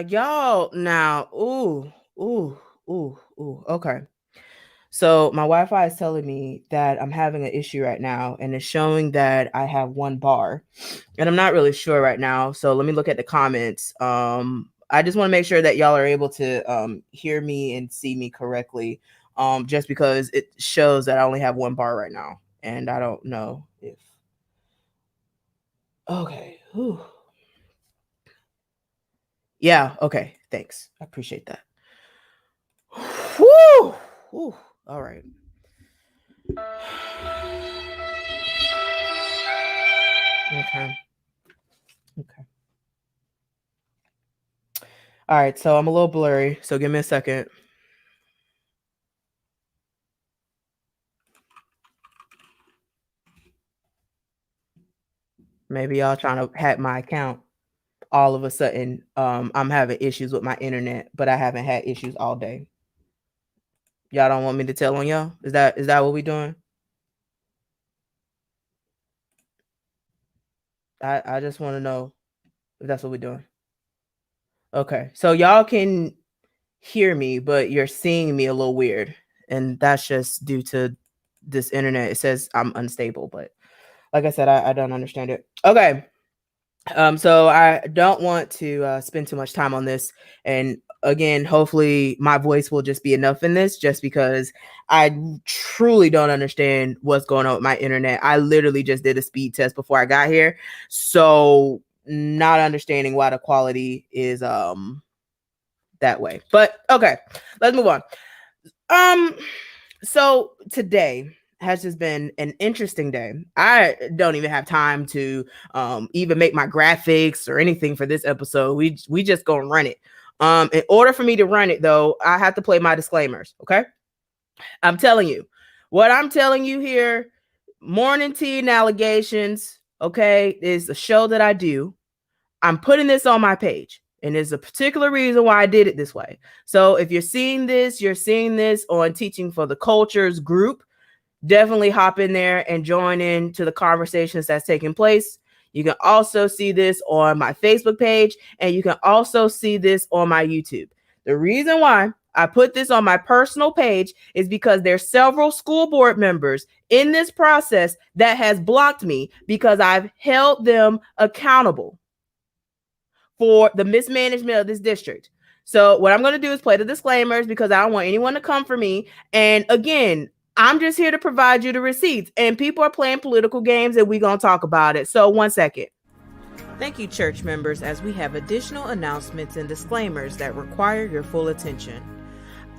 y'all now. Ooh. Okay. So my Wi-Fi is telling me that I'm having an issue right now, and it's showing that I have one bar, and I'm not really sure right now. So let me look at the comments. I just want to make sure that y'all are able to hear me and see me correctly. Just because it shows that I only have one bar right now, and I don't know if. Okay. Whew. Yeah. Okay. Thanks. I appreciate that. Whew. Whew. All right. Okay. Okay. All right. So I'm a little blurry. So give me a second. Maybe y'all trying to hack my account. All of a sudden, I'm having issues with my internet, but I haven't had issues all day. Y'all don't want me to tell on y'all? Is that what we doing? I just want to know if that's what we're doing. Okay. So y'all can hear me, but you're seeing me a little weird. And that's just due to this internet. It says I'm unstable, but like I said, I don't understand it. Okay. So I don't want to spend too much time on this. And again, hopefully my voice will just be enough in this, just because I truly don't understand what's going on with my internet. I literally just did a speed test before I got here. So not understanding why the quality is that way. But okay, let's move on. So today has just been an interesting day. I don't even have time to even make my graphics or anything for this episode. We just gonna run it. In order for me to run it though, I have to play my disclaimers. Okay. I'm telling you what I'm telling you here. Morning tea and allegations. Okay. Is a show that I do. I'm putting this on my page. And there's a particular reason why I did it this way. So if you're seeing this on Teaching for the Cultures group. Definitely hop in there and join in to the conversations that's taking place. You can also see this on my Facebook page, and you can also see this on my YouTube. The reason why I put this on my personal page is because there's several school board members in this process that has blocked me because I've held them accountable for the mismanagement of this district. So what I'm going to do is play the disclaimers because I don't want anyone to come for me. And again, I'm just here to provide you the receipts, and people are playing political games and we're going to talk about it. So 1 second. Thank you, church members, as we have additional announcements and disclaimers that require your full attention.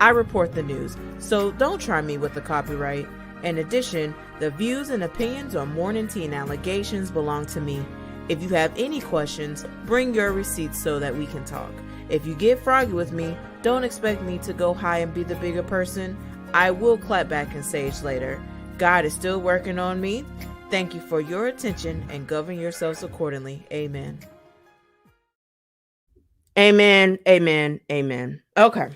I report the news, so don't try me with the copyright. In addition, the views and opinions on Morning Tea and allegations belong to me. If you have any questions, bring your receipts so that we can talk. If you get froggy with me, don't expect me to go high and be the bigger person. I will clap back and sage later. God is still working on me. Thank you for your attention and govern yourselves accordingly. Amen. Amen. Amen. Amen. Okay.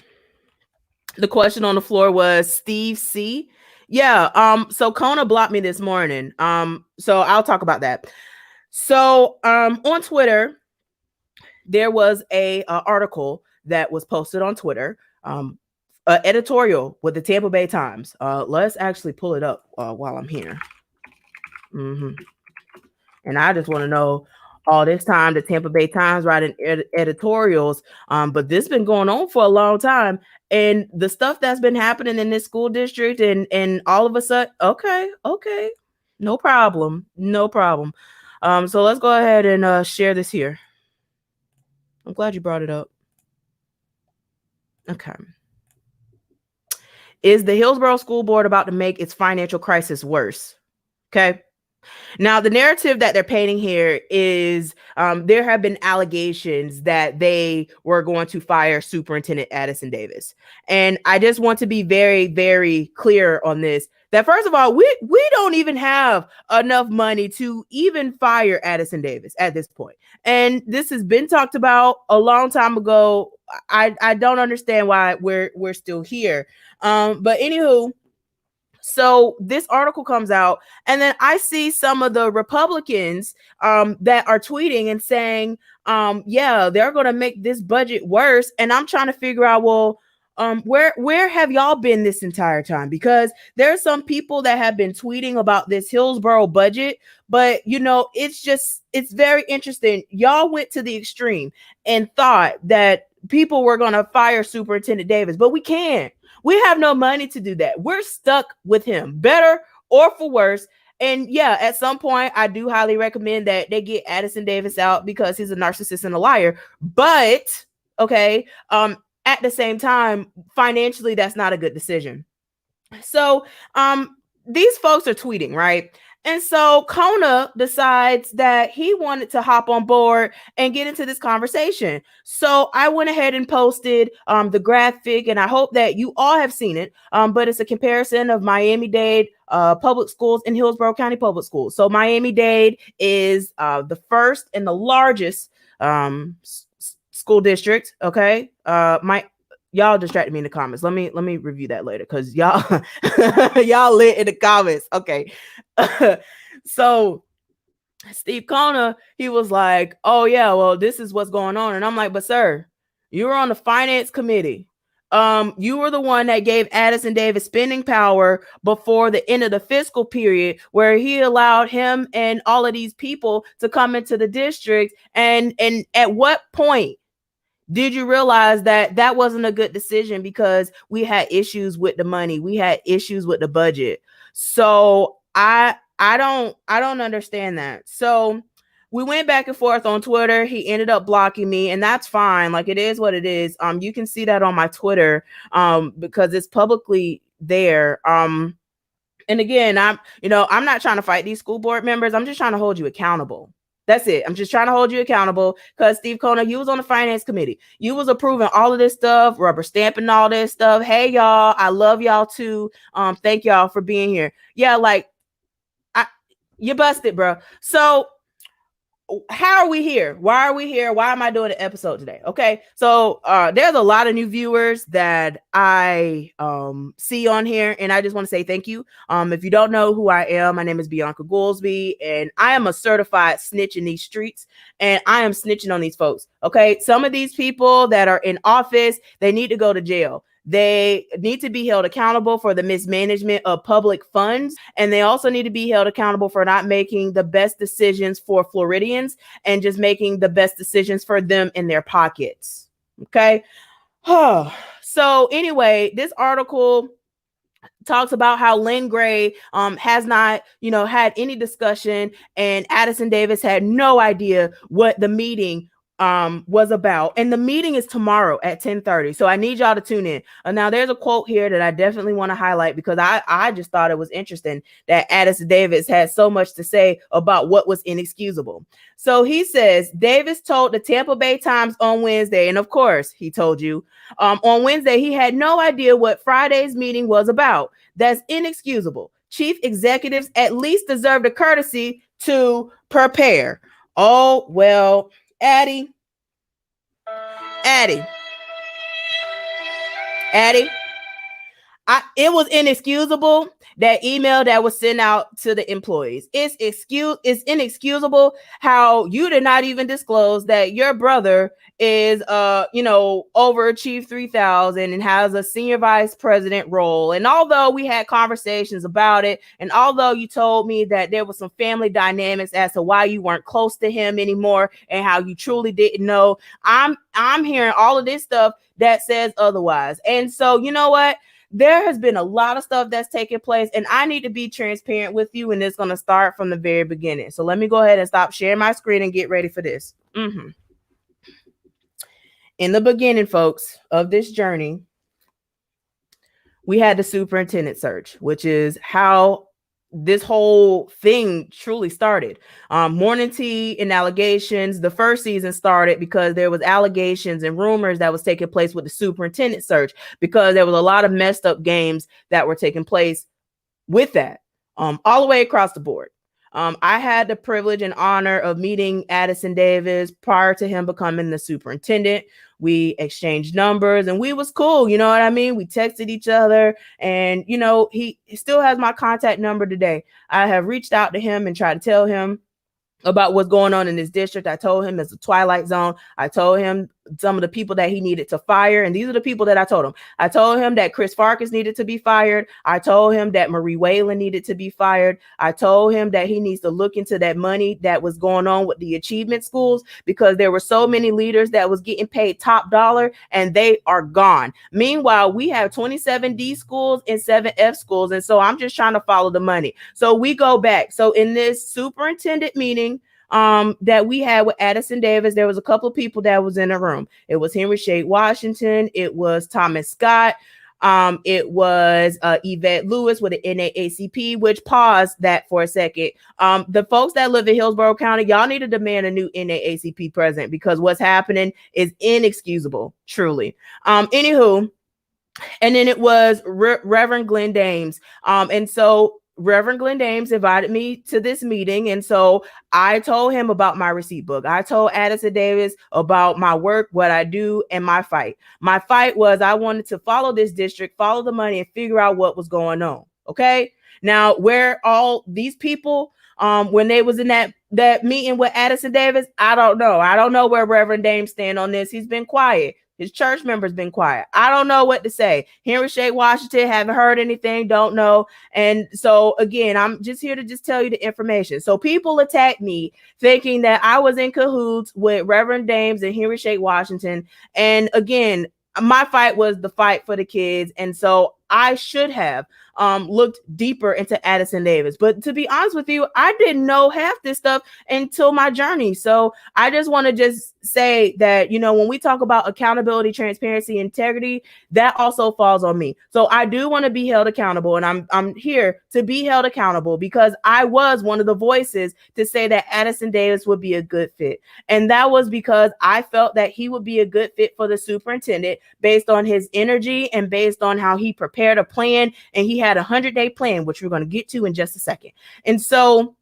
The question on the floor was Steve C. Yeah. So Kona blocked me this morning. So I'll talk about that. So on Twitter, there was a article that was posted on Twitter. Editorial with the Tampa Bay Times. Let's actually pull it up while I'm here. And I just want to know, all this time the Tampa Bay Times writing editorials, but this has been going on for a long time, and the stuff that's been happening in this school district, and all of a sudden, okay, no problem. So let's go ahead and share this here. I'm glad you brought it up. Okay. Is the Hillsborough School Board about to make its financial crisis worse? Okay. Now, the narrative that they're painting here is there have been allegations that they were going to fire Superintendent Addison Davis. And I just want to be very, very clear on this, that first of all, we don't even have enough money to even fire Addison Davis at this point. And this has been talked about a long time ago. I don't understand why we're still here. But anywho, So this article comes out, and then I see some of the Republicans that are tweeting and saying, yeah, they're going to make this budget worse. And I'm trying to figure out, well, where have y'all been this entire time? Because there are some people that have been tweeting about this Hillsborough budget, but it's very interesting. Y'all went to the extreme and thought that people were going to fire Superintendent Davis, but we can't. We have no money to do that. We're stuck with him, better or for worse. And yeah, at some point, I do highly recommend that they get Addison Davis out because he's a narcissist and a liar. But okay, at the same time, financially, that's not a good decision. So these folks are tweeting, right? And so Kona decides that he wanted to hop on board and get into this conversation. So I went ahead and posted the graphic, and I hope that you all have seen it. But it's a comparison of Miami-Dade public schools and Hillsborough County Public Schools. So Miami-Dade is the first and the largest school district. Okay, y'all distracted me in the comments. Let me review that later because y'all y'all lit in the comments. Okay. So Steve Kona, he was like, oh yeah, well, this is what's going on. And I'm like, but sir, you were on the finance committee. You were the one that gave Addison Davis spending power before the end of the fiscal period, where he allowed him and all of these people to come into the district. And at what point did you realize that that wasn't a good decision because we had issues with the money, we had issues with the budget? So I don't understand that. So we went back and forth on Twitter. He ended up blocking me, and that's fine. Like, it is what it is. You can see that on my Twitter because it's publicly there. And again, I'm not trying to fight these school board members. I'm just trying to hold you accountable. That's it. I'm just trying to hold you accountable because Steve Kona, you was on the finance committee. You was approving all of this stuff, rubber stamping all this stuff. Hey, y'all, I love y'all too. Thank y'all for being here. Yeah, like, you busted, bro. So how are we here? Why are we here? Why am I doing an episode today? Okay, so there's a lot of new viewers that I see on here, and I just want to say thank you. If you don't know who I am, my name is Bianca Goolsby, and I am a certified snitch in these streets, and I am snitching on these folks. Okay, some of these people that are in office, they need to go to jail. They need to be held accountable for the mismanagement of public funds. And they also need to be held accountable for not making the best decisions for Floridians and just making the best decisions for them in their pockets. Okay. So anyway, this article talks about how Lynn Gray has not, had any discussion, and Addison Davis had no idea what the meeting was about. And the meeting is tomorrow at 10:30. So I need y'all to tune in. Now there's a quote here that I definitely want to highlight because I just thought it was interesting that Addison Davis had so much to say about what was inexcusable. So he says, Davis told the Tampa Bay Times on Wednesday, and of course he told you on Wednesday, he had no idea what Friday's meeting was about. That's inexcusable. Chief executives at least deserve the courtesy to prepare. Oh, well, Addie, it was inexcusable, that email that was sent out to the employees. It's inexcusable how you did not even disclose that your brother is over Chief 3000 and has a senior vice president role. And although we had conversations about it, and although you told me that there was some family dynamics as to why you weren't close to him anymore and how you truly didn't know, I'm hearing all of this stuff that says otherwise. And so, you know what? There has been a lot of stuff that's taken place, and I need to be transparent with you, and it's going to start from the very beginning. So let me go ahead and stop sharing my screen and get ready for this. In the beginning, folks, of this journey, we had the superintendent search, which is how this whole thing truly started. Morning tea and allegations. The first season started because there was allegations and rumors that was taking place with the superintendent search, because there was a lot of messed up games that were taking place with that, all the way across the board. I had the privilege and honor of meeting Addison Davis prior to him becoming the superintendent. We exchanged numbers and we was cool. You know what I mean? We texted each other, and he still has my contact number today. I have reached out to him and tried to tell him about what's going on in this district. I told him it's a twilight zone. I told him some of the people that he needed to fire, and these are the people that I told him. I told him that Chris Farkas needed to be fired. I told him that Marie Whalen needed to be fired. I told him that he needs to look into that money that was going on with the achievement schools, because there were so many leaders that was getting paid top dollar and they are gone. Meanwhile, we have 27 D schools and 7 F schools, and so I'm just trying to follow the money. So we go back. So in this superintendent meeting that we had with Addison Davis, there was a couple of people that was in the room. It was Henry Shade Washington. It was Thomas Scott. It was Yvette Lewis with the NAACP, which paused that for a second. The folks that live in Hillsborough County, y'all need to demand a new NAACP president, because what's happening is inexcusable, truly. Anywho, and then it was Reverend Glenn Dames. And so Reverend Glenn Dames invited me to this meeting, and so I told him about my receipt book. I told Addison Davis about my work, what I do, and my fight. My fight was I wanted to follow this district, follow the money, and figure out what was going on. Okay. Now, where all these people, when they was in that meeting with Addison Davis, I don't know. I don't know where Reverend Dames stand on this. He's been quiet. His church members been quiet. I don't know what to say. Henry Shea Washington, haven't heard anything, don't know. And so again, I'm just here to just tell you the information. So people attacked me thinking that I was in cahoots with Reverend Dames and Henry Shea Washington. And again, my fight was the fight for the kids. And so I should have looked deeper into Addison Davis. But to be honest with you, I didn't know half this stuff until my journey. So I just want to just say that, when we talk about accountability, transparency, integrity, that also falls on me. So I do want to be held accountable, and I'm here to be held accountable because I was one of the voices to say that Addison Davis would be a good fit. And that was because I felt that he would be a good fit for the superintendent based on his energy and based on how he prepared a plan, and he had a 100-day plan, which we're going to get to in just a second. And so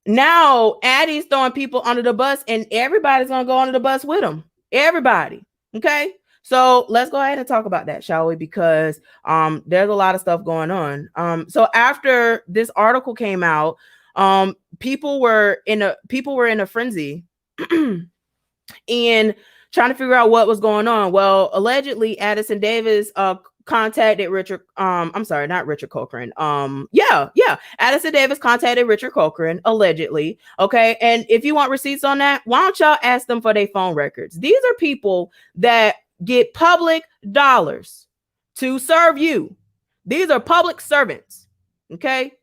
now Addie's throwing people under the bus, and everybody's going to go under the bus with him. Everybody. Okay. So let's go ahead and talk about that, shall we? Because there's a lot of stuff going on. So after this article came out, people were in a frenzy and trying to figure out what was going on. Well, allegedly Addison Davis contacted Richard. I'm sorry, not Richard Cochran. Addison Davis contacted Richard Cochran, allegedly. Okay. And if you want receipts on that, why don't y'all ask them for their phone records? These are people that get public dollars to serve you. These are public servants. Okay.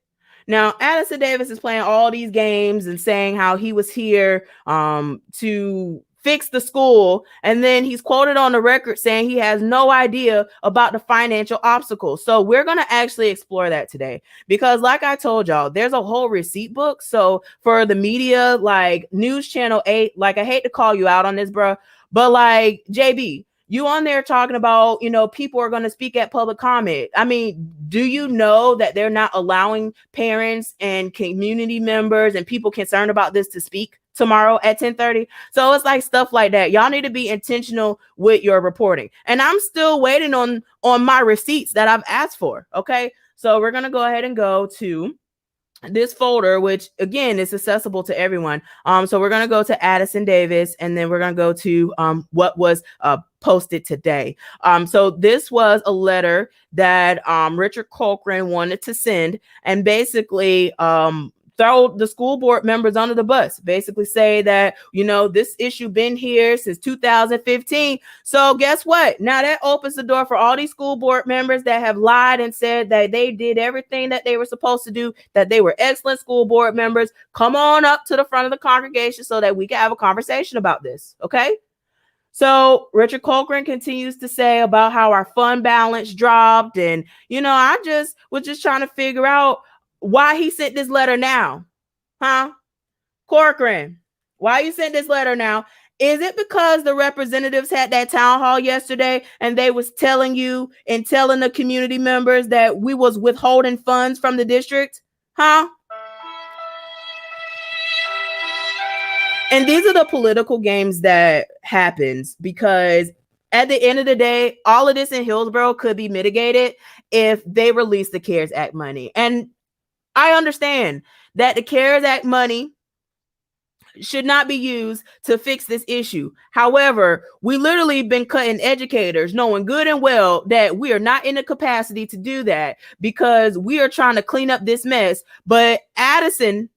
Now, Addison Davis is playing all these games and saying how he was here to fix the school. And then he's quoted on the record saying he has no idea about the financial obstacles. So we're going to actually explore that today, because like I told y'all, there's a whole receipt book. So for the media, like News Channel 8, like I hate to call you out on this, bro, but like JB, you on there talking about, people are going to speak at public comment. I mean, do you know that they're not allowing parents and community members and people concerned about this to speak tomorrow at 10:30? So it's like stuff like that. Y'all need to be intentional with your reporting. And I'm still waiting on my receipts that I've asked for. Okay. So we're going to go ahead and go to this folder, which again is accessible to everyone. So we're going to go to Addison Davis, and then we're going to go to what was posted today. So this was a letter that Richard Cochran wanted to send, and basically throw the school board members under the bus, basically say that, this issue been here since 2015. So guess what? Now that opens the door for all these school board members that have lied and said that they did everything that they were supposed to do, that they were excellent school board members. Come on up to the front of the congregation so that we can have a conversation about this. Okay. So Richard Cochran continues to say about how our fund balance dropped. And, I was just trying to figure out why he sent this letter now. Cochran, why you sent this letter now? Is it because the representatives had that town hall yesterday and they was telling you and telling the community members that we was withholding funds from the district? And these are the political games that happens, because at the end of the day, all of this in Hillsborough could be mitigated if they release the CARES Act money. And I understand that the CARES Act money should not be used to fix this issue. However, we literally been cutting educators, knowing good and well that we are not in the capacity to do that, because we are trying to clean up this mess. But Addison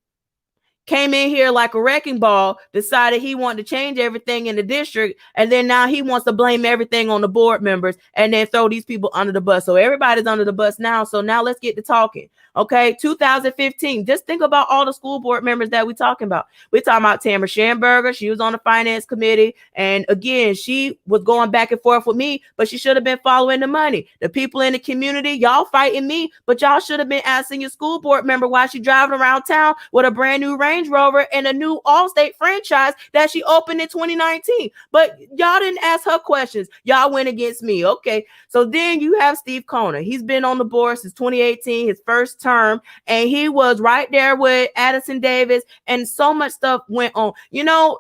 came in here like a wrecking ball, decided he wanted to change everything in the district, and then now he wants to blame everything on the board members and then throw these people under the bus. So everybody's under the bus now. So now let's get to talking. Okay, 2015. Just think about all the school board members that we're talking about. We're talking about Tamara Schamberger. She was on the finance committee. And again, she was going back and forth with me, but she should have been following the money. The people in the community, y'all fighting me, but y'all should have been asking your school board member why she driving around town with a brand new Range Rover and a new Allstate franchise that she opened in 2019. But y'all didn't ask her questions. Y'all went against me. Okay. So then you have Steve Kona. He's been on the board since 2018, his first term, and he was right there with Addison Davis, and so much stuff went on. You know,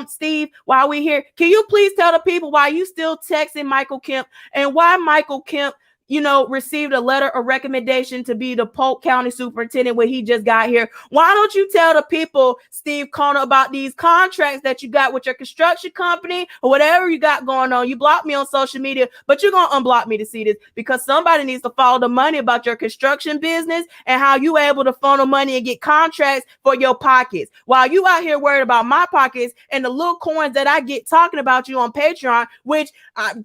Steve, while we're here, can you please tell the people why you still texting Michael Kemp, and why Michael Kemp, you know, received a letter of recommendation to be the Polk County superintendent when he just got here? Why don't you tell the people, Steve Kona, about these contracts that you got with your construction company or whatever you got going on? You blocked me on social media, but you're going to unblock me to see this, because somebody needs to follow the money about your construction business and how you able to funnel money and get contracts for your pockets, while you out here worried about my pockets and the little coins that I get talking about you on Patreon, which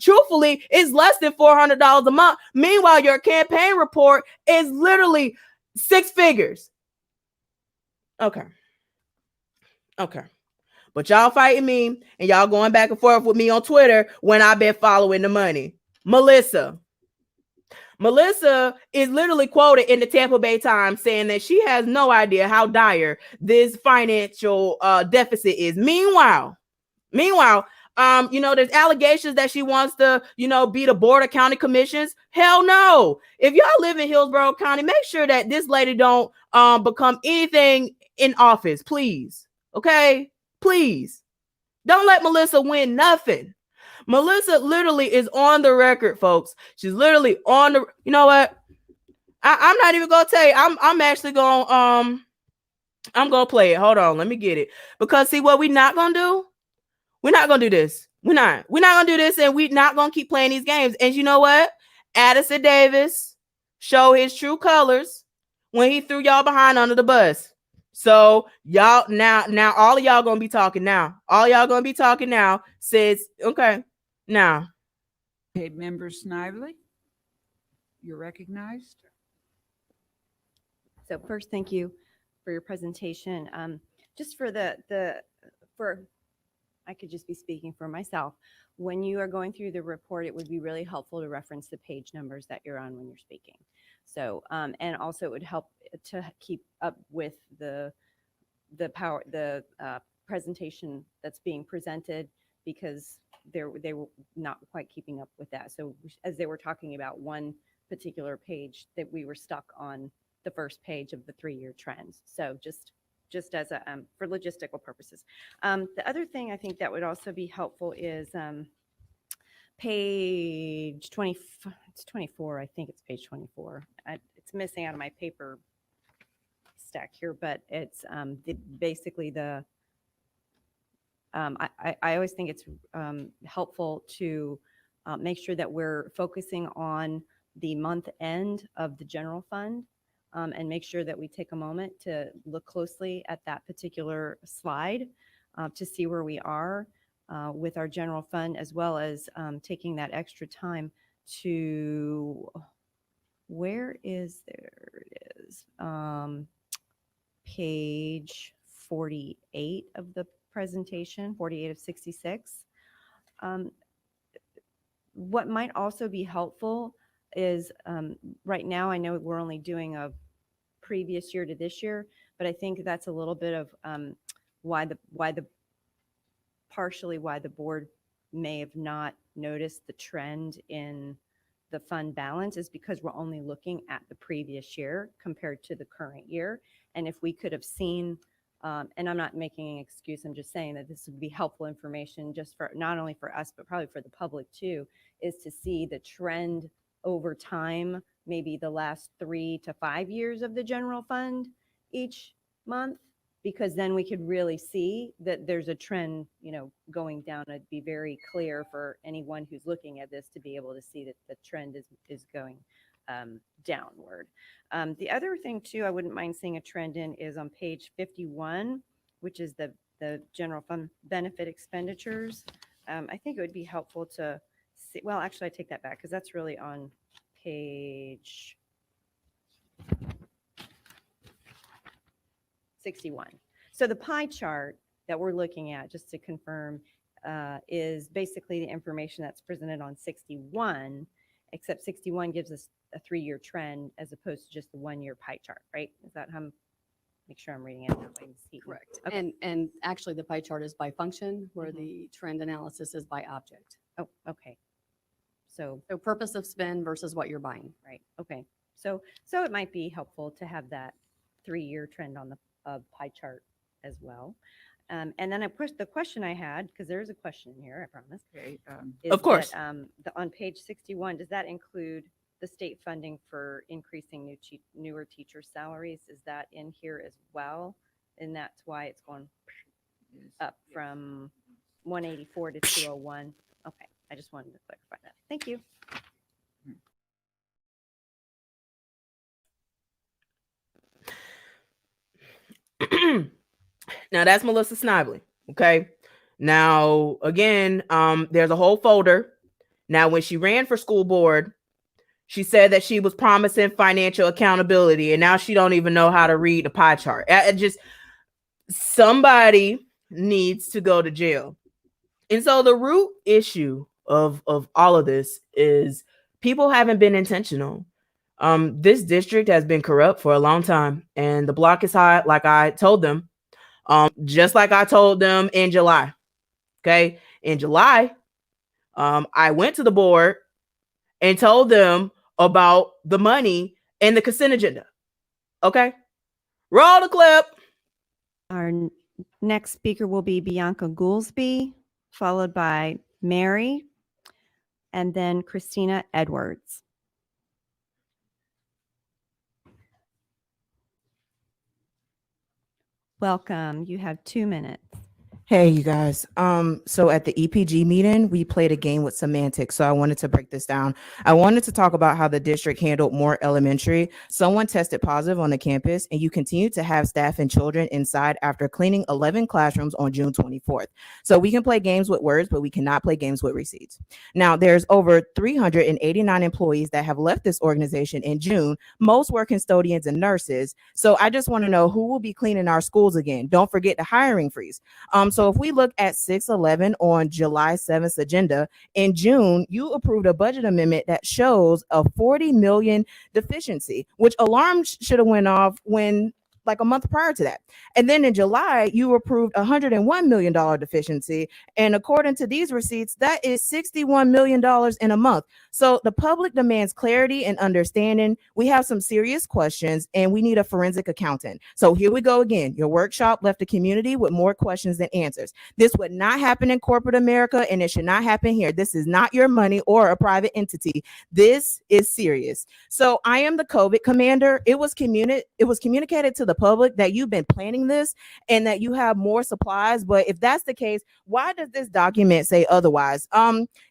truthfully is less than $400 a month. Meanwhile, your campaign report is literally 6 figures. Okay. But y'all fighting me and y'all going back and forth with me on Twitter when I've been following the money. Melissa is literally quoted in the Tampa Bay Times saying that she has no idea how dire this financial deficit is. Meanwhile, you know, there's allegations that she wants to, you know, be the board of county commissions. Hell no. If y'all live in Hillsborough County, make sure that this lady don't become anything in office, please. Okay? Please. Don't let Melissa win nothing. Melissa literally is on the record, folks. She's literally on the, you know what? I'm not even gonna tell you. I'm actually gonna I'm gonna play it. Hold on, let me get it. Because see, what we're not gonna do? We're not gonna do this. We're not gonna do this, and we're not gonna keep playing these games. And you know what? Addison Davis showed his true colors when he threw y'all behind under the bus. So y'all now all of y'all gonna be talking now. All y'all gonna be talking now. Says okay now. Okay, Member Snively, you're recognized. So first, thank you for your presentation. Just for I could just be speaking for myself. When you are going through the report, it would be really helpful to reference the page numbers that you're on when you're speaking. So, and also it would help to keep up with the presentation that's being presented, because they were not quite keeping up with that. So as they were talking about one particular page, that we were stuck on the first page of the 3-year trends. So just as a for logistical purposes. The other thing I think that would also be helpful is page 20. It's 24. I think it's page 24. It's missing out of my paper stack here, but it's basically the. I always think it's helpful to make sure that we're focusing on the month end of the general fund, and make sure that we take a moment to look closely at that particular slide to see where we are with our general fund, as well as taking that extra time to, there it is, page 48 of the presentation, 48 of 66. What might also be helpful is right now, I know we're only doing a previous year to this year, but I think that's a little bit of partially why the board may have not noticed the trend in the fund balance, is because we're only looking at the previous year compared to the current year. And if we could have seen And I'm not making an excuse. I'm just saying that this would be helpful information just for not only for us, but probably for the public too, is to see the trend over time, maybe the last 3 to 5 years of the general fund each month, because then we could really see that there's a trend, going down. It'd be very clear for anyone who's looking at this to be able to see that the trend is going downward. The other thing too, I wouldn't mind seeing a trend in is on page 51, which is the general fund benefit expenditures. I think it would be helpful to see, well, actually I take that back because that's really on page 61. So the pie chart that we're looking at, just to confirm, is basically the information that's presented on 61, except 61 gives us a 3-year trend as opposed to just the 1-year pie chart, right? Is that how make sure I'm reading it that way? Correct. Okay. And actually the pie chart is by function, where the trend analysis is by object. Oh, okay. So, So purpose of spend versus what you're buying. right. Okay. So it might be helpful to have that 3-year trend on the pie chart as well. And then the question I had, because there is a question in here, I promise. Okay. Is Of course. that, on page 61, does that include the state funding for increasing newer teacher salaries? Is that in here as well? And that's why it's going up from 184 to 201. Okay, I just wanted to clarify that. Thank you. Now that's Melissa Snively. Okay. Now again, there's a whole folder. Now, when she ran for school board, she said that she was promising financial accountability, and now she don't even know how to read the pie chart. Somebody needs to go to jail. And so the root issue of all of this is people haven't been intentional. This district has been corrupt for a long time, and the block is hot, like I told them, just like I told them in July. Okay, in July, I went to the board and told them about the money and the consent agenda. Okay, roll the clip. Our next speaker will be Bianca Goolsby, followed by Mary, and then Christina Edwards. Welcome. You have 2 minutes. Hey, you guys. So at the EPG meeting, we played a game with semantics. So I wanted to break this down. I wanted to talk about how the district handled Moore Elementary. Someone tested positive on the campus, and you continue to have staff and children inside after cleaning 11 classrooms on June 24th. So we can play games with words, but we cannot play games with receipts. Now, there's over 389 employees that have left this organization in June. Most were custodians and nurses. So I just want to know who will be cleaning our schools again. Don't forget the hiring freeze. So if we look at 611 on July 7th agenda, in June, you approved a budget amendment that shows a $40 million deficiency, which alarms should have went off when like a month prior to that. And then in July, you approved a $101 million deficiency. And according to these receipts, that is $61 million in a month. So the public demands clarity and understanding. We have some serious questions and we need a forensic accountant. So here we go again. Your workshop left the community with more questions than answers. This would not happen in corporate America, and it should not happen here. This is not your money or a private entity. This is serious. So I am the COVID commander. It was communicated to the public that you've been planning this and that you have more supplies. But if that's the case, why does this document say otherwise?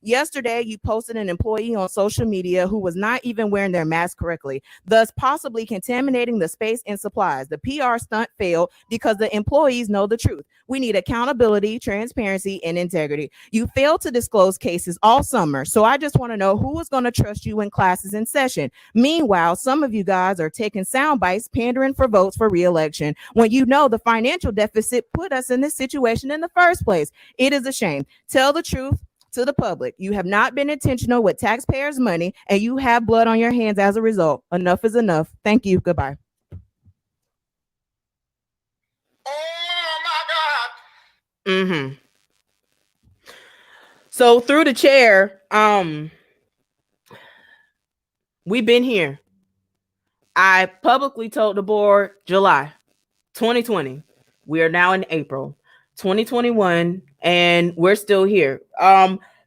Yesterday, you posted an employee on social media who was not even wearing their mask correctly, thus possibly contaminating the space and supplies. The PR stunt failed because the employees know the truth. We need accountability, transparency, and integrity. You failed to disclose cases all summer. So I just want to know who is going to trust you when classes in session. Meanwhile, some of you guys are taking sound bites, pandering for votes for re-election when you know the financial deficit put us in this situation in the first place. It is a shame. Tell the truth to the public. You have not been intentional with taxpayers' money, and you have blood on your hands as a result. Enough is enough. Thank you. Goodbye. Oh my God. So through the chair, we've been here. I publicly told the board July 2020 We are now in April 2021, and we're still here.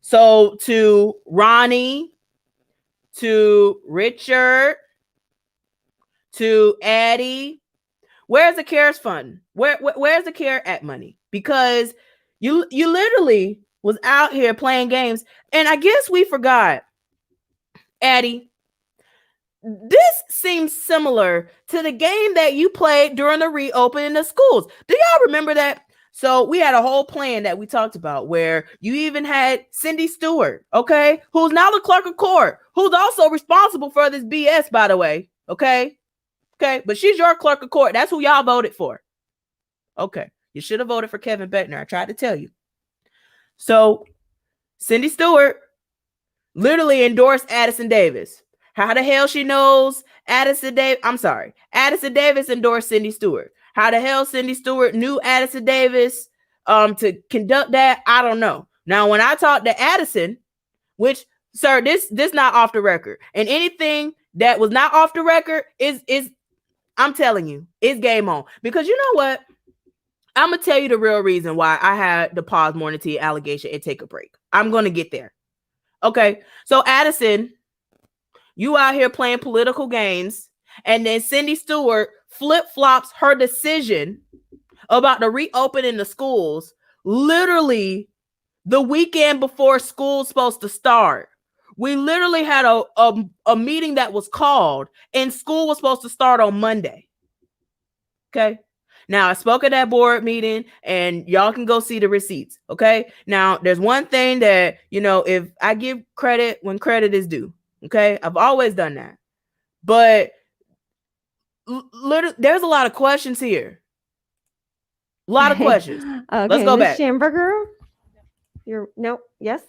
So to Ronnie, to Richard, to Addie, where's the CARES fund? Where's the CARE Act money? Because you literally was out here playing games, and I guess we forgot, Addie. This seems similar to the game that you played during the reopening of schools. Do y'all remember that? So we had a whole plan that we talked about where you even had Cindy Stewart, okay, who's now the clerk of court, who's also responsible for this BS, by the way, okay? Okay, but she's your clerk of court. That's who y'all voted for. Okay, you should have voted for Kevin Bettner. I tried to tell you. So Cindy Stewart literally endorsed Addison Davis. How the hell she knows Addison Davis? I'm sorry. Addison Davis endorsed Cindy Stewart. How the hell Cindy Stewart knew Addison Davis to conduct that? I don't know. Now, when I talked to Addison, which, sir, this not off the record. And anything that was not off the record is I'm telling you, it's game on. Because you know what? I'm going to tell you the real reason why I had to pause morning tea allegation and take a break. I'm going to get there. Okay. So Addison, you out here playing political games, and then Cindy Stewart flip-flops her decision about the reopening the schools literally the weekend before school's supposed to start. We literally had a meeting that was called, and school was supposed to start on Monday. Okay. Now, I spoke at that board meeting, and y'all can go see the receipts. Okay. Now, there's one thing that, if I give credit when credit is due. Okay. I've always done that. But there's a lot of questions here. A lot of questions. Okay, Let's go Ms. back. Schamberger, no, yes?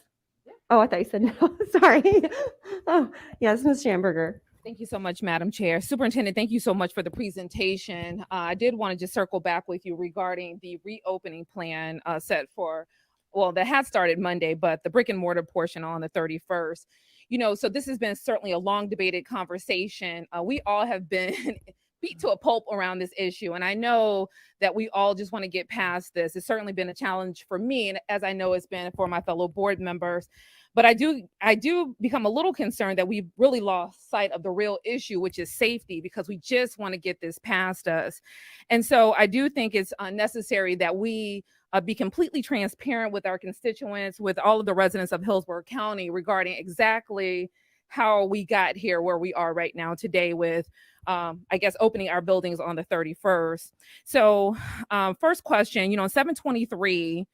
Oh, I thought you said no. Sorry. Oh, yes, Ms. Schamberger. Thank you so much, Madam Chair. Superintendent, thank you so much for the presentation. I did want to just circle back with you regarding the reopening plan set for, that had started Monday, but the brick and mortar portion on the 31st. So this has been certainly a long debated conversation. We all have been beat to a pulp around this issue. And I know that we all just want to get past this. It's certainly been a challenge for me, and as I know it's been for my fellow board members. But I do become a little concerned that we've really lost sight of the real issue, which is safety, because we just want to get this past us. And so I do think it's necessary that we be completely transparent with our constituents, with all of the residents of Hillsborough County regarding exactly how we got here where we are right now today with, opening our buildings on the 31st. So first question, on 7/23,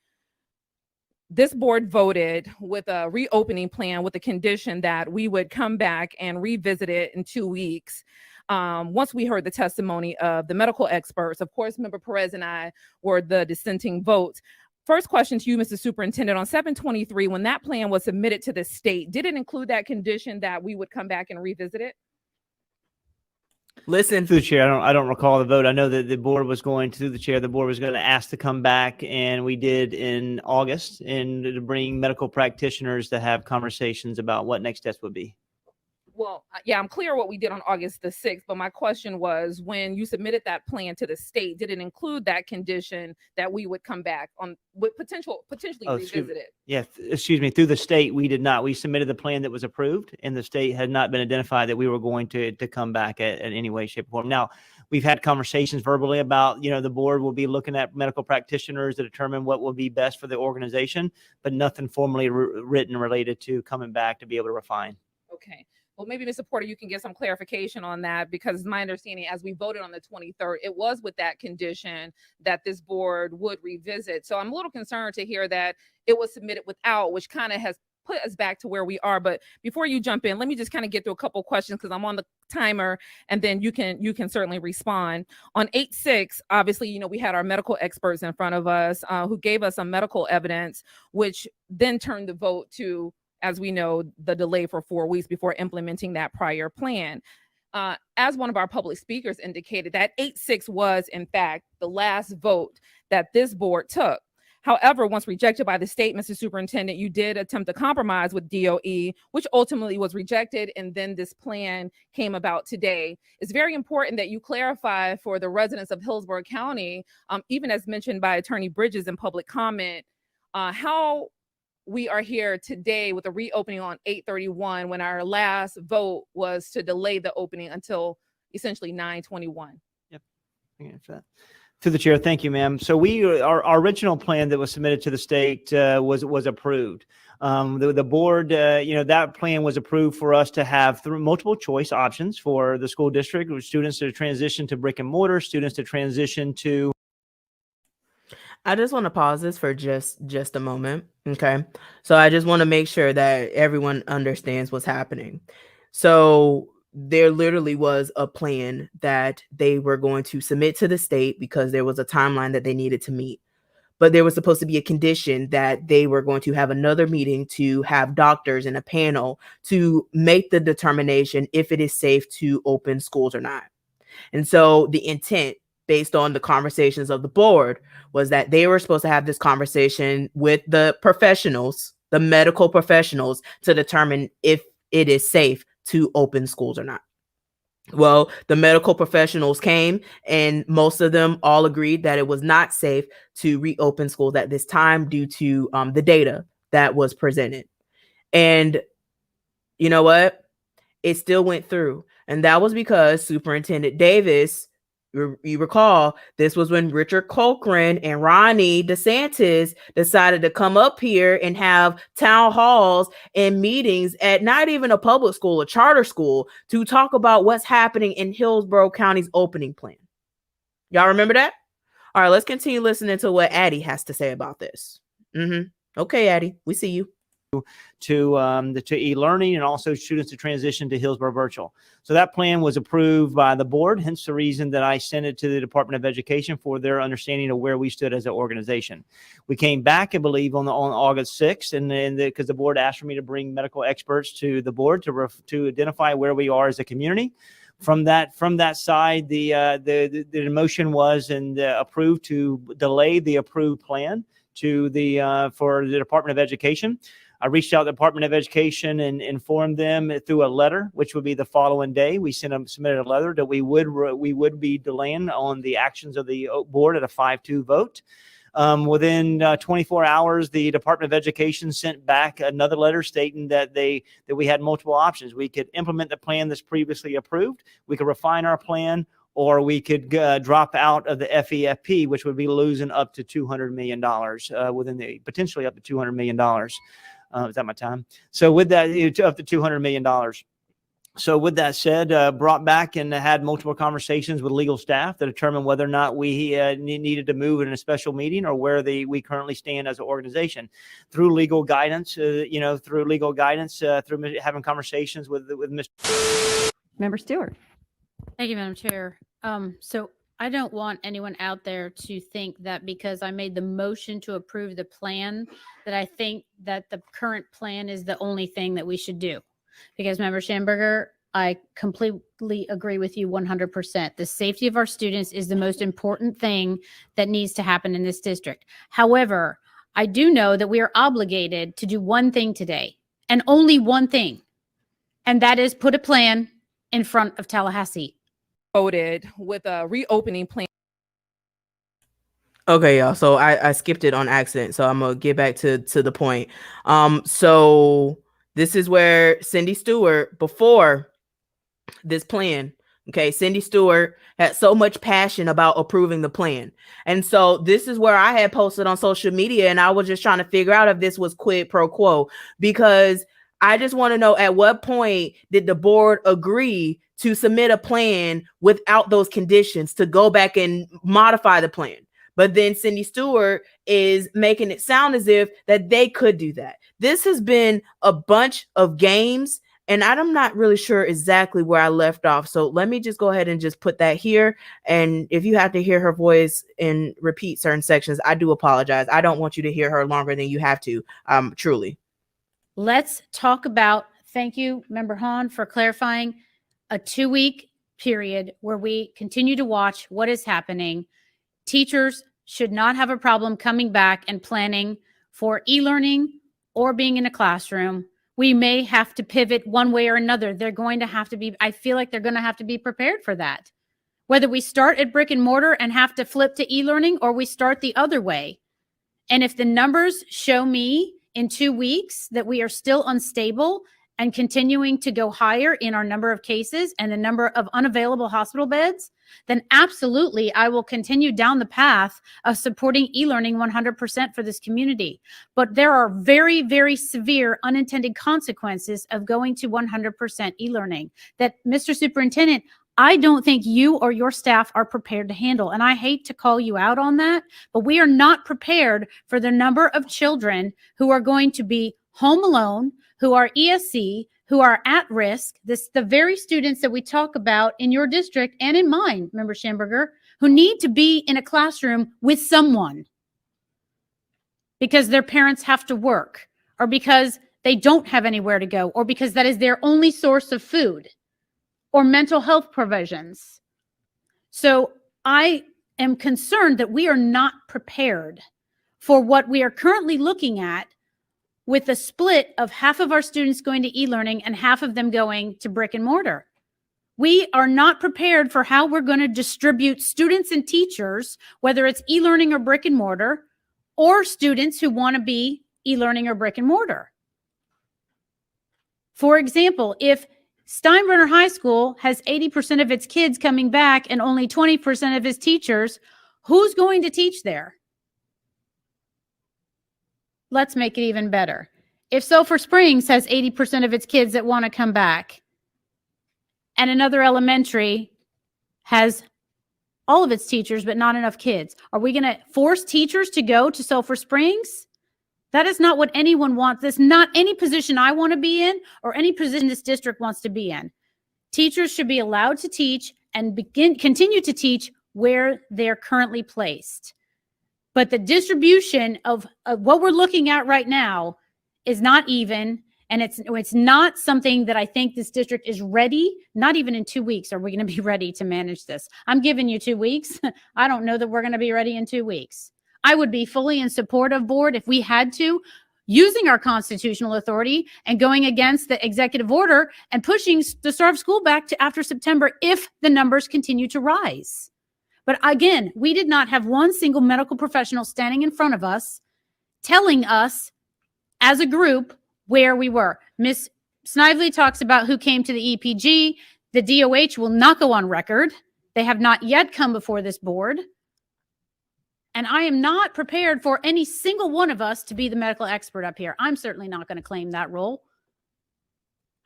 this board voted with a reopening plan with the condition that we would come back and revisit it in 2 weeks. Once we heard the testimony of the medical experts. Of course, Member Perez and I were the dissenting votes. First question to you, Mr. Superintendent, on 7/23, when that plan was submitted to the state, did it include that condition that we would come back and revisit it? Listen, through the chair, I don't recall the vote. I know that the board was going to, the chair, the board was going to ask to come back, and we did in August, and to bring medical practitioners to have conversations about what next steps would be. Well, yeah, I'm clear what we did on August the 6th, but my question was, when you submitted that plan to the state, did it include that condition that we would come back on with potentially revisit it? Yeah, excuse me, through the state, we did not. We submitted the plan that was approved, and the state had not been identified that we were going to come back at any way, shape, or form. Now, we've had conversations verbally about, the board will be looking at medical practitioners to determine what will be best for the organization, but nothing formally written related to coming back to be able to refine. Okay. Well, maybe, Mr. Porter, you can get some clarification on that, because my understanding, as we voted on the 23rd, it was with that condition that this board would revisit. So I'm a little concerned to hear that it was submitted without, which kind of has put us back to where we are. But before you jump in, let me just kind of get through a couple questions, because I'm on the timer, and then you can certainly respond. On 8/6, obviously, we had our medical experts in front of us who gave us some medical evidence, which then turned the vote to, as we know, the delay for 4 weeks before implementing that prior plan. As one of our public speakers indicated, that 8/6 was, in fact, the last vote that this board took. However, once rejected by the state, Mr. Superintendent, you did attempt to compromise with DOE, which ultimately was rejected, and then this plan came about today. It's very important that you clarify for the residents of Hillsborough County, even as mentioned by Attorney Bridges in public comment, how we are here today with a reopening on 8/31 when our last vote was to delay the opening until essentially 9/21. Yep. Through the chair, thank you, ma'am. So our original plan that was submitted to the state was approved. The board, that plan was approved for us to have through multiple choice options for the school district, with students to transition to brick and mortar, students to transition to. I just want to pause this for just a moment. Okay. So I just want to make sure that everyone understands what's happening. So there literally was a plan that they were going to submit to the state because there was a timeline that they needed to meet. But there was supposed to be a condition that they were going to have another meeting to have doctors and a panel to make the determination if it is safe to open schools or not. And so the intent, based on the conversations of the board, was that they were supposed to have this conversation with the professionals, the medical professionals, to determine if it is safe to open schools or not. Well, the medical professionals came and most of them all agreed that it was not safe to reopen schools at this time due to the data that was presented. And you know what? It still went through. And that was because Superintendent Davis, you recall, this was when Richard Cochran and Ronnie DeSantis decided to come up here and have town halls and meetings at not even a public school, a charter school, to talk about what's happening in Hillsborough County's opening plan. Y'all remember that? All right, let's continue listening to what Addie has to say about this. Okay, Addie, we see you. To e-learning and also students to transition to Hillsborough virtual. So that plan was approved by the board, hence the reason that I sent it to the Department of Education for their understanding of where we stood as an organization. We came back, I believe, on August 6th, and then because the board asked for me to bring medical experts to the board to identify where we are as a community. From that side, the motion was approved to delay the approved plan to for the Department of Education. I reached out to the Department of Education and informed them through a letter, which would be the following day. We submitted a letter that we would be delaying on the actions of the board at a 5-2 vote. Within 24 hours, the Department of Education sent back another letter stating that we had multiple options. We could implement the plan that's previously approved. We could refine our plan, or we could drop out of the FEFP, which would be losing up to $200 million potentially up to $200 million. Is that my time? So with that, up to $200 million. So with that said, brought back and had multiple conversations with legal staff to determine whether or not we needed to move in a special meeting or where we currently stand as an organization. Through legal guidance, through having conversations with Mr. Member Stewart. Thank you, Madam Chair. So I don't want anyone out there to think that because I made the motion to approve the plan, that I think that the current plan is the only thing that we should do. Because Member Schamberger, I completely agree with you 100%. The safety of our students is the most important thing that needs to happen in this district. However, I do know that we are obligated to do one thing today, and only one thing, and that is put a plan in front of Tallahassee. Voted with a reopening plan. Okay, y'all. So I skipped it on accident. So I'm gonna get back to the point. So this is where Cindy Stewart, before this plan, okay, Cindy Stewart had so much passion about approving the plan. And so this is where I had posted on social media, and I was just trying to figure out if this was quid pro quo, because I just want to know, at what point did the board agree to submit a plan without those conditions to go back and modify the plan? But then Cindy Stewart is making it sound as if that they could do that. This has been a bunch of games, and I'm not really sure exactly where I left off. So let me just go ahead and just put that here. And if you have to hear her voice and repeat certain sections, I do apologize. I don't want you to hear her longer than you have to, truly. Let's talk about, thank you, Member Hahn, for clarifying, a 2-week period where we continue to watch what is happening. Teachers should not have a problem coming back and planning for e-learning or being in a classroom. We may have to pivot one way or another. They're going to have to be, I feel like they're going to have to be prepared for that. Whether we start at brick and mortar and have to flip to e-learning, or we start the other way. And if the numbers show me in 2 weeks that we are still unstable and continuing to go higher in our number of cases and the number of unavailable hospital beds, then absolutely I will continue down the path of supporting e-learning 100% for this community. But there are very, very severe unintended consequences of going to 100% e-learning that, Mr. Superintendent, I don't think you or your staff are prepared to handle. And I hate to call you out on that, but we are not prepared for the number of children who are going to be home alone, who are ESC, who are at risk. The very students that we talk about in your district and in mine, Member Schamberger, who need to be in a classroom with someone because their parents have to work, or because they don't have anywhere to go, or because that is their only source of food, or mental health provisions. So I am concerned that we are not prepared for what we are currently looking at, with a split of half of our students going to e-learning and half of them going to brick and mortar. We are not prepared for how we're going to distribute students and teachers, whether it's e-learning or brick and mortar, or students who want to be e-learning or brick and mortar. For example, if Steinbrenner High School has 80% of its kids coming back and only 20% of its teachers, who's going to teach there? Let's make it even better. If Sulphur Springs has 80% of its kids that want to come back, and another elementary has all of its teachers but not enough kids, are we going to force teachers to go to Sulphur Springs? That is not what anyone wants. That's not any position I want to be in, or any position this district wants to be in. Teachers should be allowed to teach and continue to teach where they're currently placed. But the distribution of what we're looking at right now is not even, and it's not something that I think this district is ready. Not even in 2 weeks are we going to be ready to manage this. I'm giving you 2 weeks. I don't know that we're going to be ready in 2 weeks. I would be fully in support of board if we had to, using our constitutional authority and going against the executive order and pushing the start of school back to after September if the numbers continue to rise. But again, we did not have one single medical professional standing in front of us telling us as a group where we were. Ms. Snively talks about who came to the EPG. The DOH will not go on record. They have not yet come before this board. And I am not prepared for any single one of us to be the medical expert up here. I'm certainly not going to claim that role.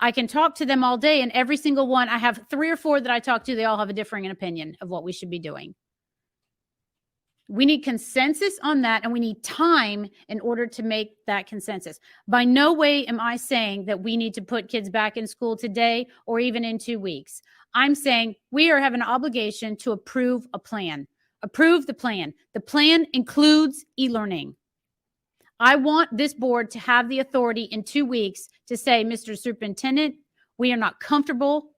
I can talk to them all day, and every single one, I have 3 or 4 that I talk to, they all have a differing opinion of what we should be doing. We need consensus on that, and we need time in order to make that consensus. By no way am I saying that we need to put kids back in school today or even in 2 weeks. I'm saying we have an obligation to approve a plan. Approve the plan. The plan includes e-learning. I want this board to have the authority in 2 weeks to say, Mr. Superintendent, we are not comfortable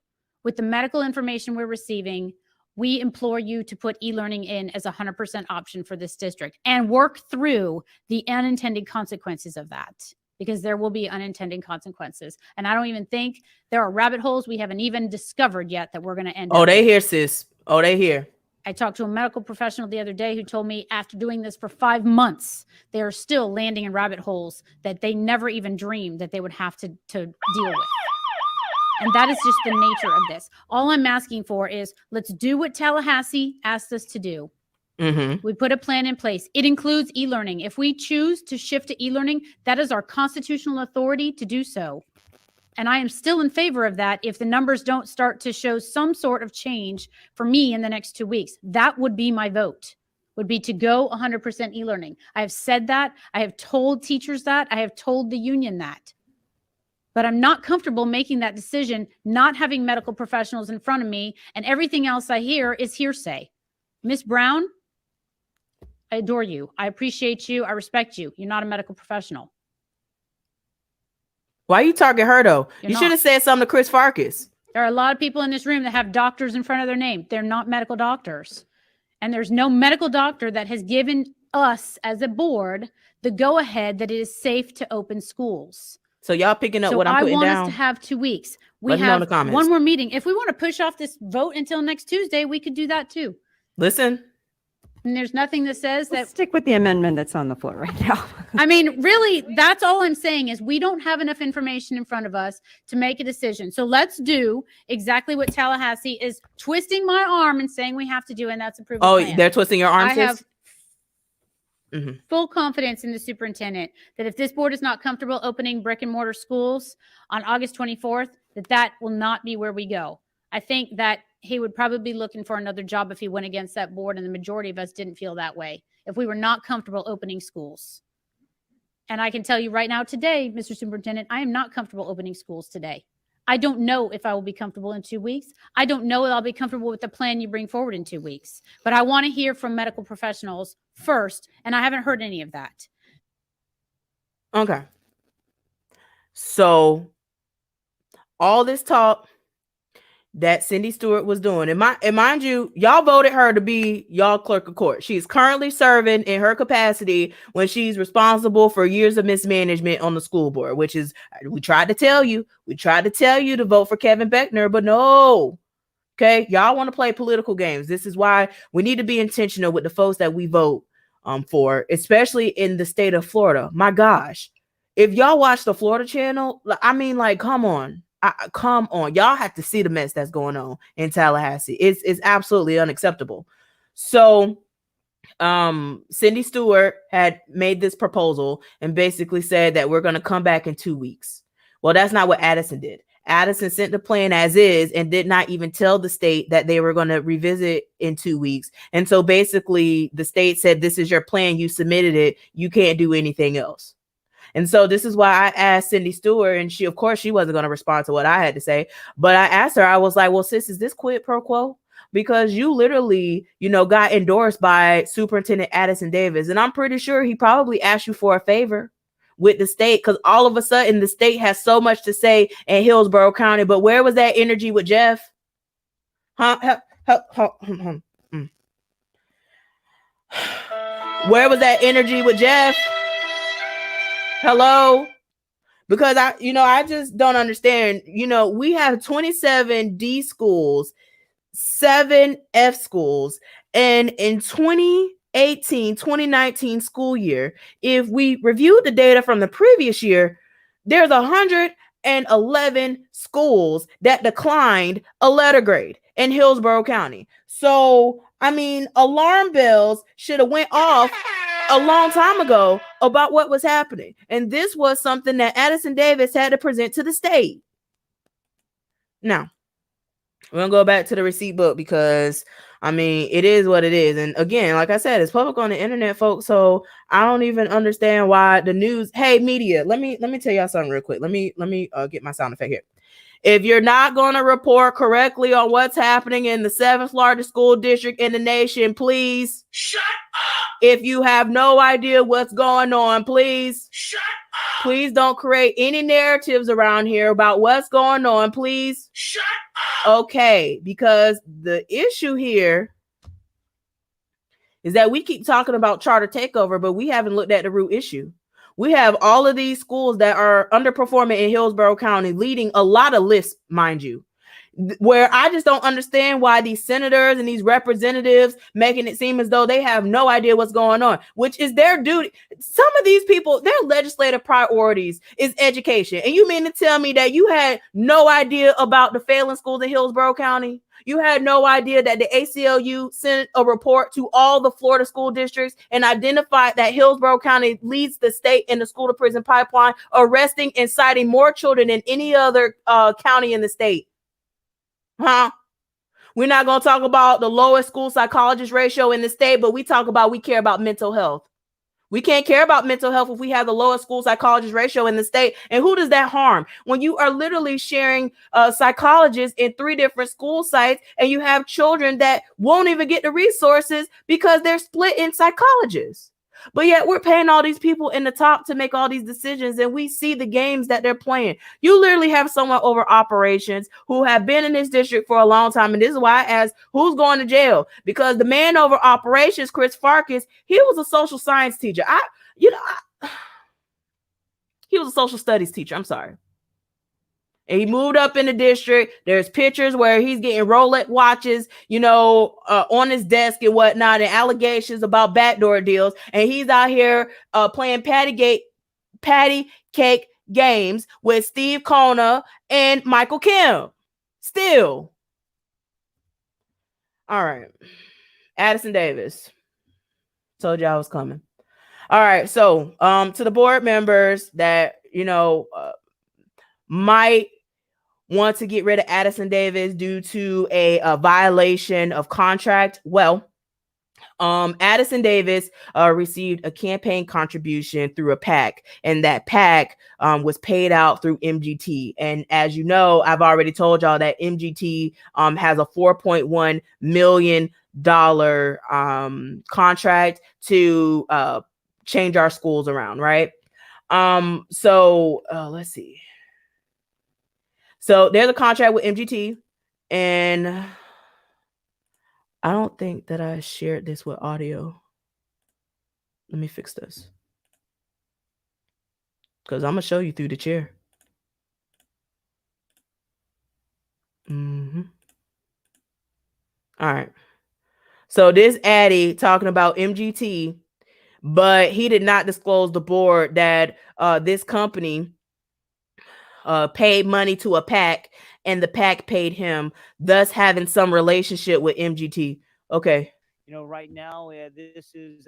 with the medical information we're receiving. We implore you to put e-learning in as a 100% option for this district and work through the unintended consequences of that, because there will be unintended consequences. And I don't even think there are rabbit holes we haven't even discovered yet that we're going to end up. Oh, they with. here, sis. Oh, they here. I talked to a medical professional the other day who told me after doing this for 5 months, they are still landing in rabbit holes that they never even dreamed that they would have to deal with. And that is just the nature of this. All I'm asking for is let's do what Tallahassee asked us to do. Mm-hmm. We put a plan in place. It includes e-learning. If we choose to shift to e-learning, that is our constitutional authority to do so. And I am still in favor of that if the numbers don't start to show some sort of change for me in the next 2 weeks. That would be my vote, would be to go 100% e-learning. I have said that. I have told teachers that. I have told the union that. But I'm not comfortable making that decision, not having medical professionals in front of me, and everything else I hear is hearsay. Ms. Brown, I adore you. I appreciate you. I respect you. You're not a medical professional. Why you target her though? You're You not. should have said something to Chris Farkas. There are a lot of people in this room that have doctors in front of their name. They're not medical doctors. And there's no medical doctor that has given us as a board the go ahead that it is safe to open schools. So y'all picking up So what I'm I putting want down? us to have 2 weeks. We Let me know in have the comments. one more meeting. If we want to push off this vote until next Tuesday, we could do that too. Listen, And there's nothing that says Let's that. stick with the amendment that's on the floor right now. I mean, really, that's all I'm saying is we don't have enough information in front of us to make a decision. So let's do exactly what Tallahassee is twisting my arm and saying we have to do, and that's approve the oh, plan. they're twisting your arm, I sis? have Mhm. full confidence in the superintendent that if this board is not comfortable opening brick and mortar schools on August 24th, that will not be where we go. I think that he would probably be looking for another job if he went against that board, and the majority of us didn't feel that way if we were not comfortable opening schools. And I can tell you right now today, Mr. Superintendent, I am not comfortable opening schools today. I don't know if I will be comfortable in 2 weeks. I don't know that I'll be comfortable with the plan you bring forward in 2 weeks. But I want to hear from medical professionals first, and I haven't heard any of that. Okay. So all this talk that Cindy Stewart was doing, and mind you, y'all voted her to be y'all clerk of court. She's currently serving in her capacity when she's responsible for years of mismanagement on the school board, which is, we tried to tell you to vote for Kevin Beckner, but no. Okay, y'all want to play political games. This is why we need to be intentional with the folks that we vote for, especially in the state of Florida. My gosh, if y'all watch the Florida channel, I mean, like, come on. Come on, y'all have to see the mess that's going on in Tallahassee. It's absolutely unacceptable. So Cindy Stewart had made this proposal and basically said that we're going to come back in 2 weeks. Well, that's not what Addison did. Addison sent the plan as is and did not even tell the state that they were going to revisit in 2 weeks. And so basically the state said, this is your plan, you submitted it, you can't do anything else. And so this is why I asked Cindy Stewart, and she, of course, she wasn't going to respond to what I had to say. But I asked her, I was like, well, sis, is this quid pro quo? Because you literally, got endorsed by Superintendent Addison Davis. And I'm pretty sure he probably asked you for a favor with the state, because all of a sudden the state has so much to say in Hillsborough County. But where was that energy with Jeff? Where was that energy with Jeff? Hello? Because I just don't understand. We have 27 D schools, 7 F schools, and in 2018-2019 school year, if we reviewed the data from the previous year, there's 111 schools that declined a letter grade in Hillsborough County. So, I mean, alarm bells should have went off a long time ago about what was happening. And this was something that Addison Davis had to present to the state. Now, we're going to go back to the receipt book because, I mean, it is what it is. And again, like I said, it's public on the internet, folks. So I don't even understand why the news. Hey, media, let me tell y'all something real quick. Let me get my sound effect here. If you're not going to report correctly on what's happening in the 7th largest school district in the nation, please Shut up! If you have no idea what's going on, please Shut up! please don't create any narratives around here about what's going on, please. Shut up! Okay, because the issue here is that we keep talking about charter takeover, but we haven't looked at the root issue. We have all of these schools that are underperforming in Hillsborough County, leading a lot of lists, mind you, where I just don't understand why these senators and these representatives making it seem as though they have no idea what's going on, which is their duty. Some of these people, their legislative priorities is education. And you mean to tell me that you had no idea about the failing schools in Hillsborough County? You had no idea that the ACLU sent a report to all the Florida school districts and identified that Hillsborough County leads the state in the school to prison pipeline, arresting and citing more children than any other county in the state. Huh? We're not going to talk about the lowest school psychologist ratio in the state, but we care about mental health. We can't care about mental health if we have the lowest school psychologist ratio in the state. And who does that harm? When you are literally sharing psychologists in 3 different school sites and you have children that won't even get the resources because they're split in psychologists. But yet we're paying all these people in the top to make all these decisions, and we see the games that they're playing. You literally have someone over operations who have been in this district for a long time, and this is why I asked who's going to jail, because the man over operations, Chris Farkas, he was a social science teacher. He was a social studies teacher. I'm sorry. And he moved up in the district. There's pictures where he's getting Rolex watches, on his desk and whatnot, and allegations about backdoor deals. And he's out here playing patty cake games with Steve Kona and Michael Kim. Still. All right. Addison Davis. Told you I was coming. All right. So to the board members that, might want to get rid of Addison Davis due to a violation of contract. Well, Addison Davis received a campaign contribution through a PAC, and that PAC was paid out through MGT. And as you know, I've already told y'all that MGT has a $4.1 million contract to change our schools around, right? So let's see. So there's a contract with MGT, and I don't think that I shared this with audio. Let me fix this, because I'm going to show you through the chair. All right. So this Addy talking about MGT, but he did not disclose the board that this company paid money to a PAC, and the PAC paid him, thus having some relationship with MGT. Okay. Right now, this is,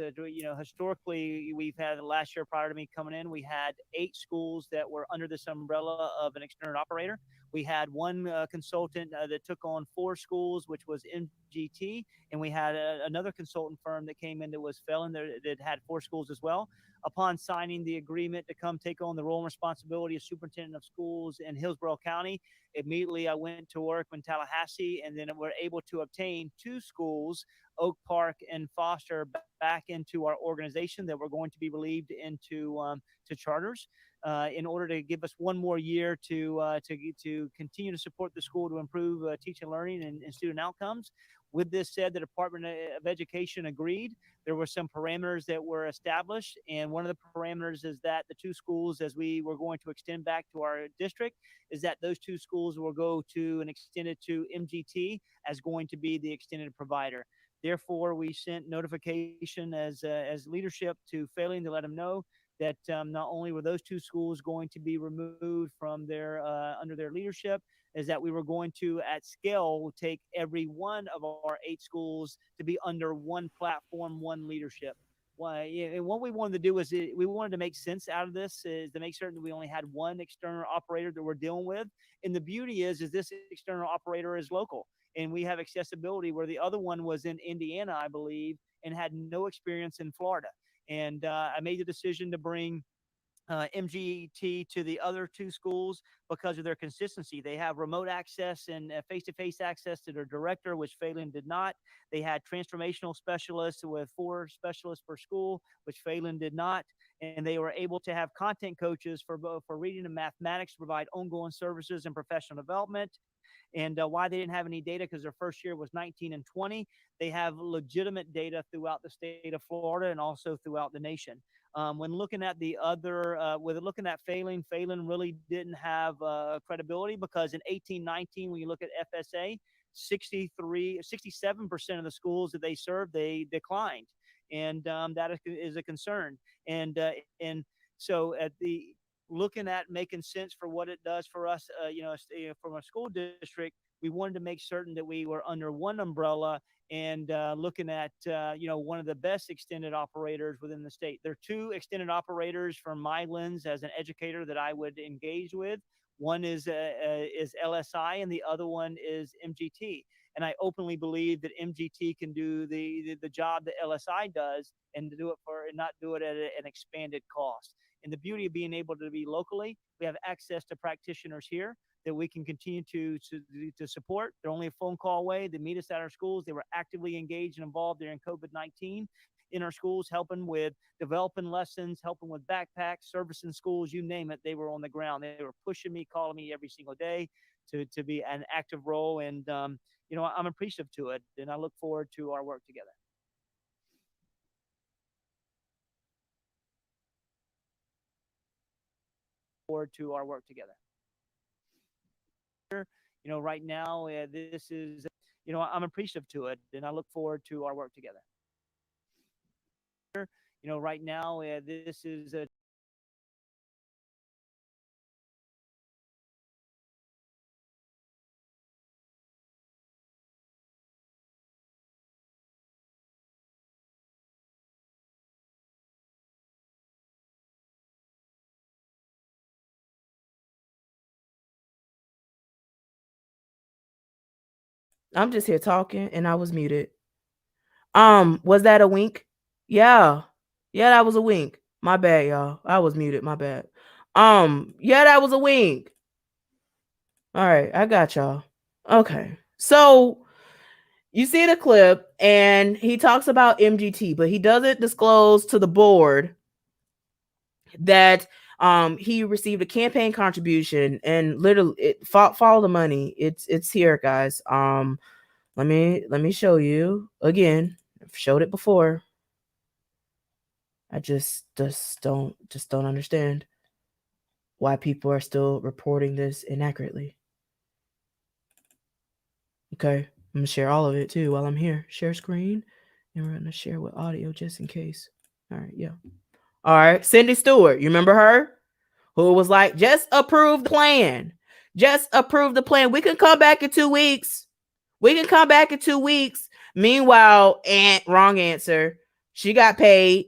historically, we've had last year prior to me coming in, we had 8 schools that were under this umbrella of an external operator. We had one consultant that took on 4 schools, which was MGT, and we had another consultant firm that came in that was Felon that had 4 schools as well. Upon signing the agreement to come take on the role and responsibility of superintendent of schools in Hillsborough County, immediately I went to work in Tallahassee, and then we're able to obtain 2 schools, Oak Park and Foster, back into our organization that we're going to be relieved into to charters in order to give us one more year to continue to support the school to improve teaching, learning, and student outcomes. With this said, the Department of Education agreed. There were some parameters that were established, and one of the parameters is that the 2 schools, as we were going to extend back to our district, is that those 2 schools will go to and extended to MGT as going to be the extended provider. Therefore, we sent notification as leadership to Failing to let them know that not only were those 2 schools going to be removed from their under their leadership, is that we were going to, at scale, take every one of our 8 schools to be under one platform, one leadership. And what we wanted to do is we wanted to make sense out of this, is to make certain that we only had one external operator that we're dealing with. And the beauty is this external operator is local, and we have accessibility, where the other one was in Indiana, I believe, and had no experience in Florida. And I made the decision to bring MGT to the other 2 schools because of their consistency. They have remote access and face-to-face access to their director, which Phelan did not. They had transformational specialists with 4 specialists per school, which Phelan did not. And they were able to have content coaches for reading and mathematics to provide ongoing services and professional development. And why they didn't have any data, because their first year was 19 and 20. They have legitimate data throughout the state of Florida and also throughout the nation. When looking at the other, looking at Phelan really didn't have credibility, because in 18-19, when you look at FSA, 67% of the schools that they served, they declined. And that is a concern. And so at the looking at making sense for what it does for us, from a school district, we wanted to make certain that we were under one umbrella and looking at, one of the best extended operators within the state. There are 2 extended operators from my lens as an educator that I would engage with. One is LSI, and the other one is MGT. And I openly believe that MGT can do the job that LSI does, and to do it and not do it at an expanded cost. And the beauty of being able to be locally, we have access to practitioners here that we can continue to support. They're only a phone call away. They meet us at our schools. They were actively engaged and involved during COVID-19. in our schools, helping with developing lessons, helping with backpacks, servicing schools, you name it. They were on the ground. They were pushing me, calling me every single day to be an active role. And, I'm appreciative to it, and I look forward to our work together. Forward to our work together. Right now, this is, I'm appreciative to it, and I look forward to our work together. Right now, this is a I'm just here talking and I was muted. Was that a wink? Yeah. Yeah, that was a wink. My bad, y'all. I was muted. My bad. Yeah, that was a wink. All right, I got y'all. Okay. So you see the clip and he talks about MGT, but he doesn't disclose to the board that he received a campaign contribution, and literally follow the money. It's here, guys. Let me show you again. I've showed it before. I just don't understand why people are still reporting this inaccurately. Okay, I'm gonna share all of it too while I'm here. Share screen, and we're gonna share with audio just in case. All right, yeah. All right, Cindy Stewart, you remember her? Who was like, just approve the plan. Just approve the plan. We can come back in 2 weeks. Meanwhile, wrong answer. She got paid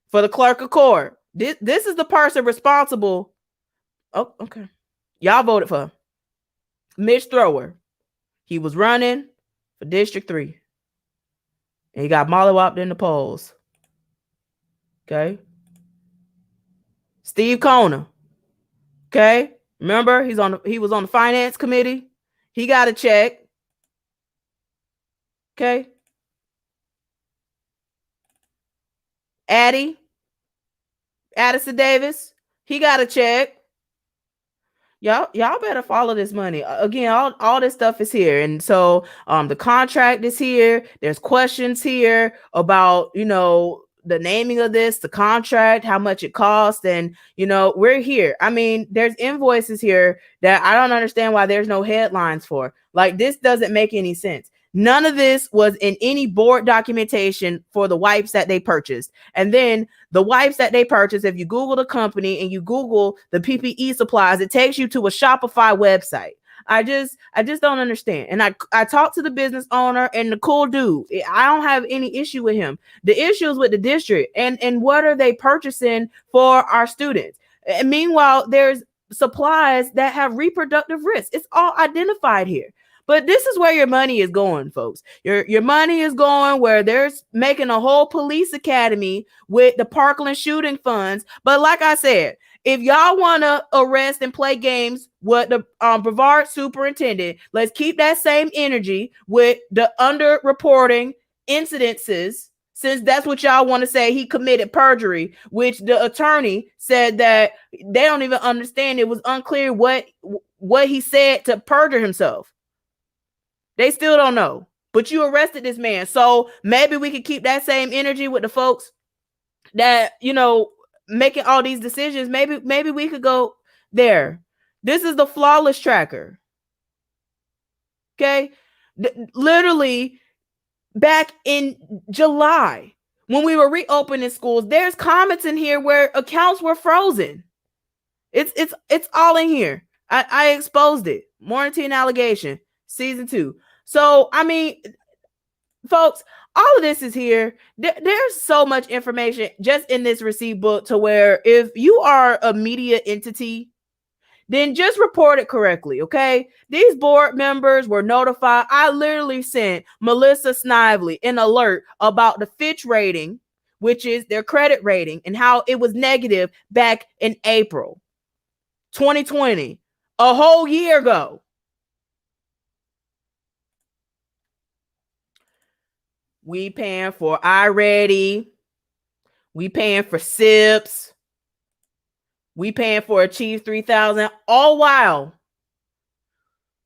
for the clerk of court. This is the person responsible. Oh, okay. Y'all voted for Mitch Thrower. He was running for District 3. And he got mollywopped in the polls. Okay. Steve Kona. Okay. Remember, he was on the finance committee. He got a check. Okay. Addison Davis, he got a check. Y'all better follow this money. Again, all this stuff is here. And so the contract is here. There's questions here about, the naming of this, the contract, how much it costs. And, we're here. I mean, there's invoices here that I don't understand why there's no headlines for. Like, this doesn't make any sense. None of this was in any board documentation for the wipes that they purchased. And then the wipes that they purchased, if you Google the company and you Google the PPE supplies, it takes you to a Shopify website. I just don't understand. And I talked to the business owner and the cool dude. I don't have any issue with him. The issue is with the district and what are they purchasing for our students? And meanwhile, there's supplies that have reproductive risk. It's all identified here. But this is where your money is going, folks. Your money is going where there's making a whole police academy with the Parkland shooting funds. But like I said, if y'all want to arrest and play games with the Brevard superintendent, let's keep that same energy with the underreporting incidences, since that's what y'all want to say he committed perjury, which the attorney said that they don't even understand. It was unclear what he said to perjure himself. They still don't know, but you arrested this man. So maybe we could keep that same energy with the folks that, making all these decisions. Maybe we could go there. This is the flawless tracker. Okay. Literally back in July, when we were reopening schools, there's comments in here where accounts were frozen. It's all in here. I exposed it. Mornington allegation, season 2. So, I mean, folks, all of this is here. There's so much information just in this receipt book to where if you are a media entity, then just report it correctly, okay? These board members were notified. I literally sent Melissa Snively an alert about the Fitch rating, which is their credit rating, and how it was negative back in April 2020, a whole year ago. We paying for iReady. We paying for SIPs. We paying for Achieve 3000. All while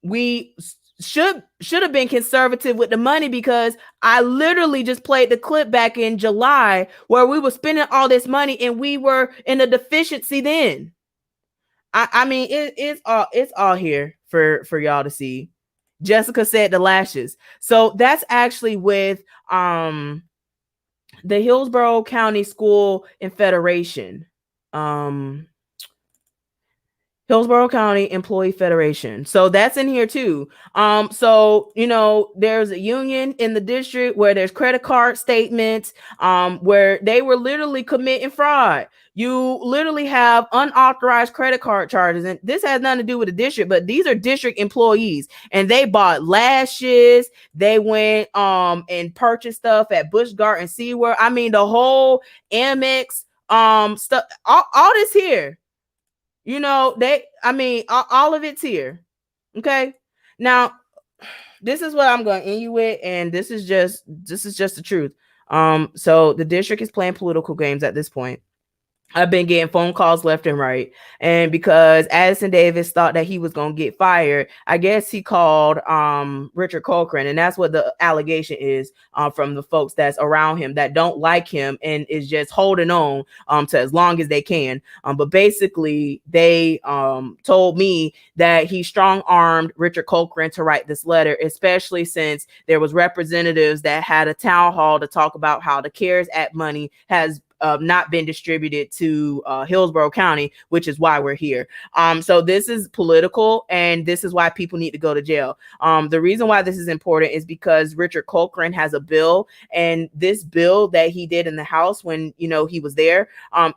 we should have been conservative with the money, because I literally just played the clip back in July where we were spending all this money and we were in a deficiency then. I mean, it's all here for y'all to see. Jessica said the lashes. So that's actually with the Hillsborough County School and Federation. Hillsborough County Employee Federation. So that's in here too. So, you know, there's a union in the district where there's credit card statements, where they were literally committing fraud. You literally have unauthorized credit card charges. And this has nothing to do with the district, but these are district employees, and they bought lashes. They went, and purchased stuff at Busch Garden SeaWorld. I mean, the whole Amex, stuff, all this here. You know, all of it's here. Okay. Now, this is what I'm going to end you with, and this is just the truth. So the district is playing political games at this point. I've been getting phone calls left and right. And because Addison Davis thought that he was going to get fired, I guess he called Richard Cochran. And that's what the allegation is, from the folks that's around him that don't like him and is just holding on to as long as they can. But basically, they told me that he strong-armed Richard Cochran to write this letter, especially since there was representatives that had a town hall to talk about how the CARES Act money has not been distributed to Hillsborough County, which is why we're here. So this is political, and this is why people need to go to jail. The reason why this is important is because Richard Cochran has a bill, and this bill that he did in the House when, you know, he was there,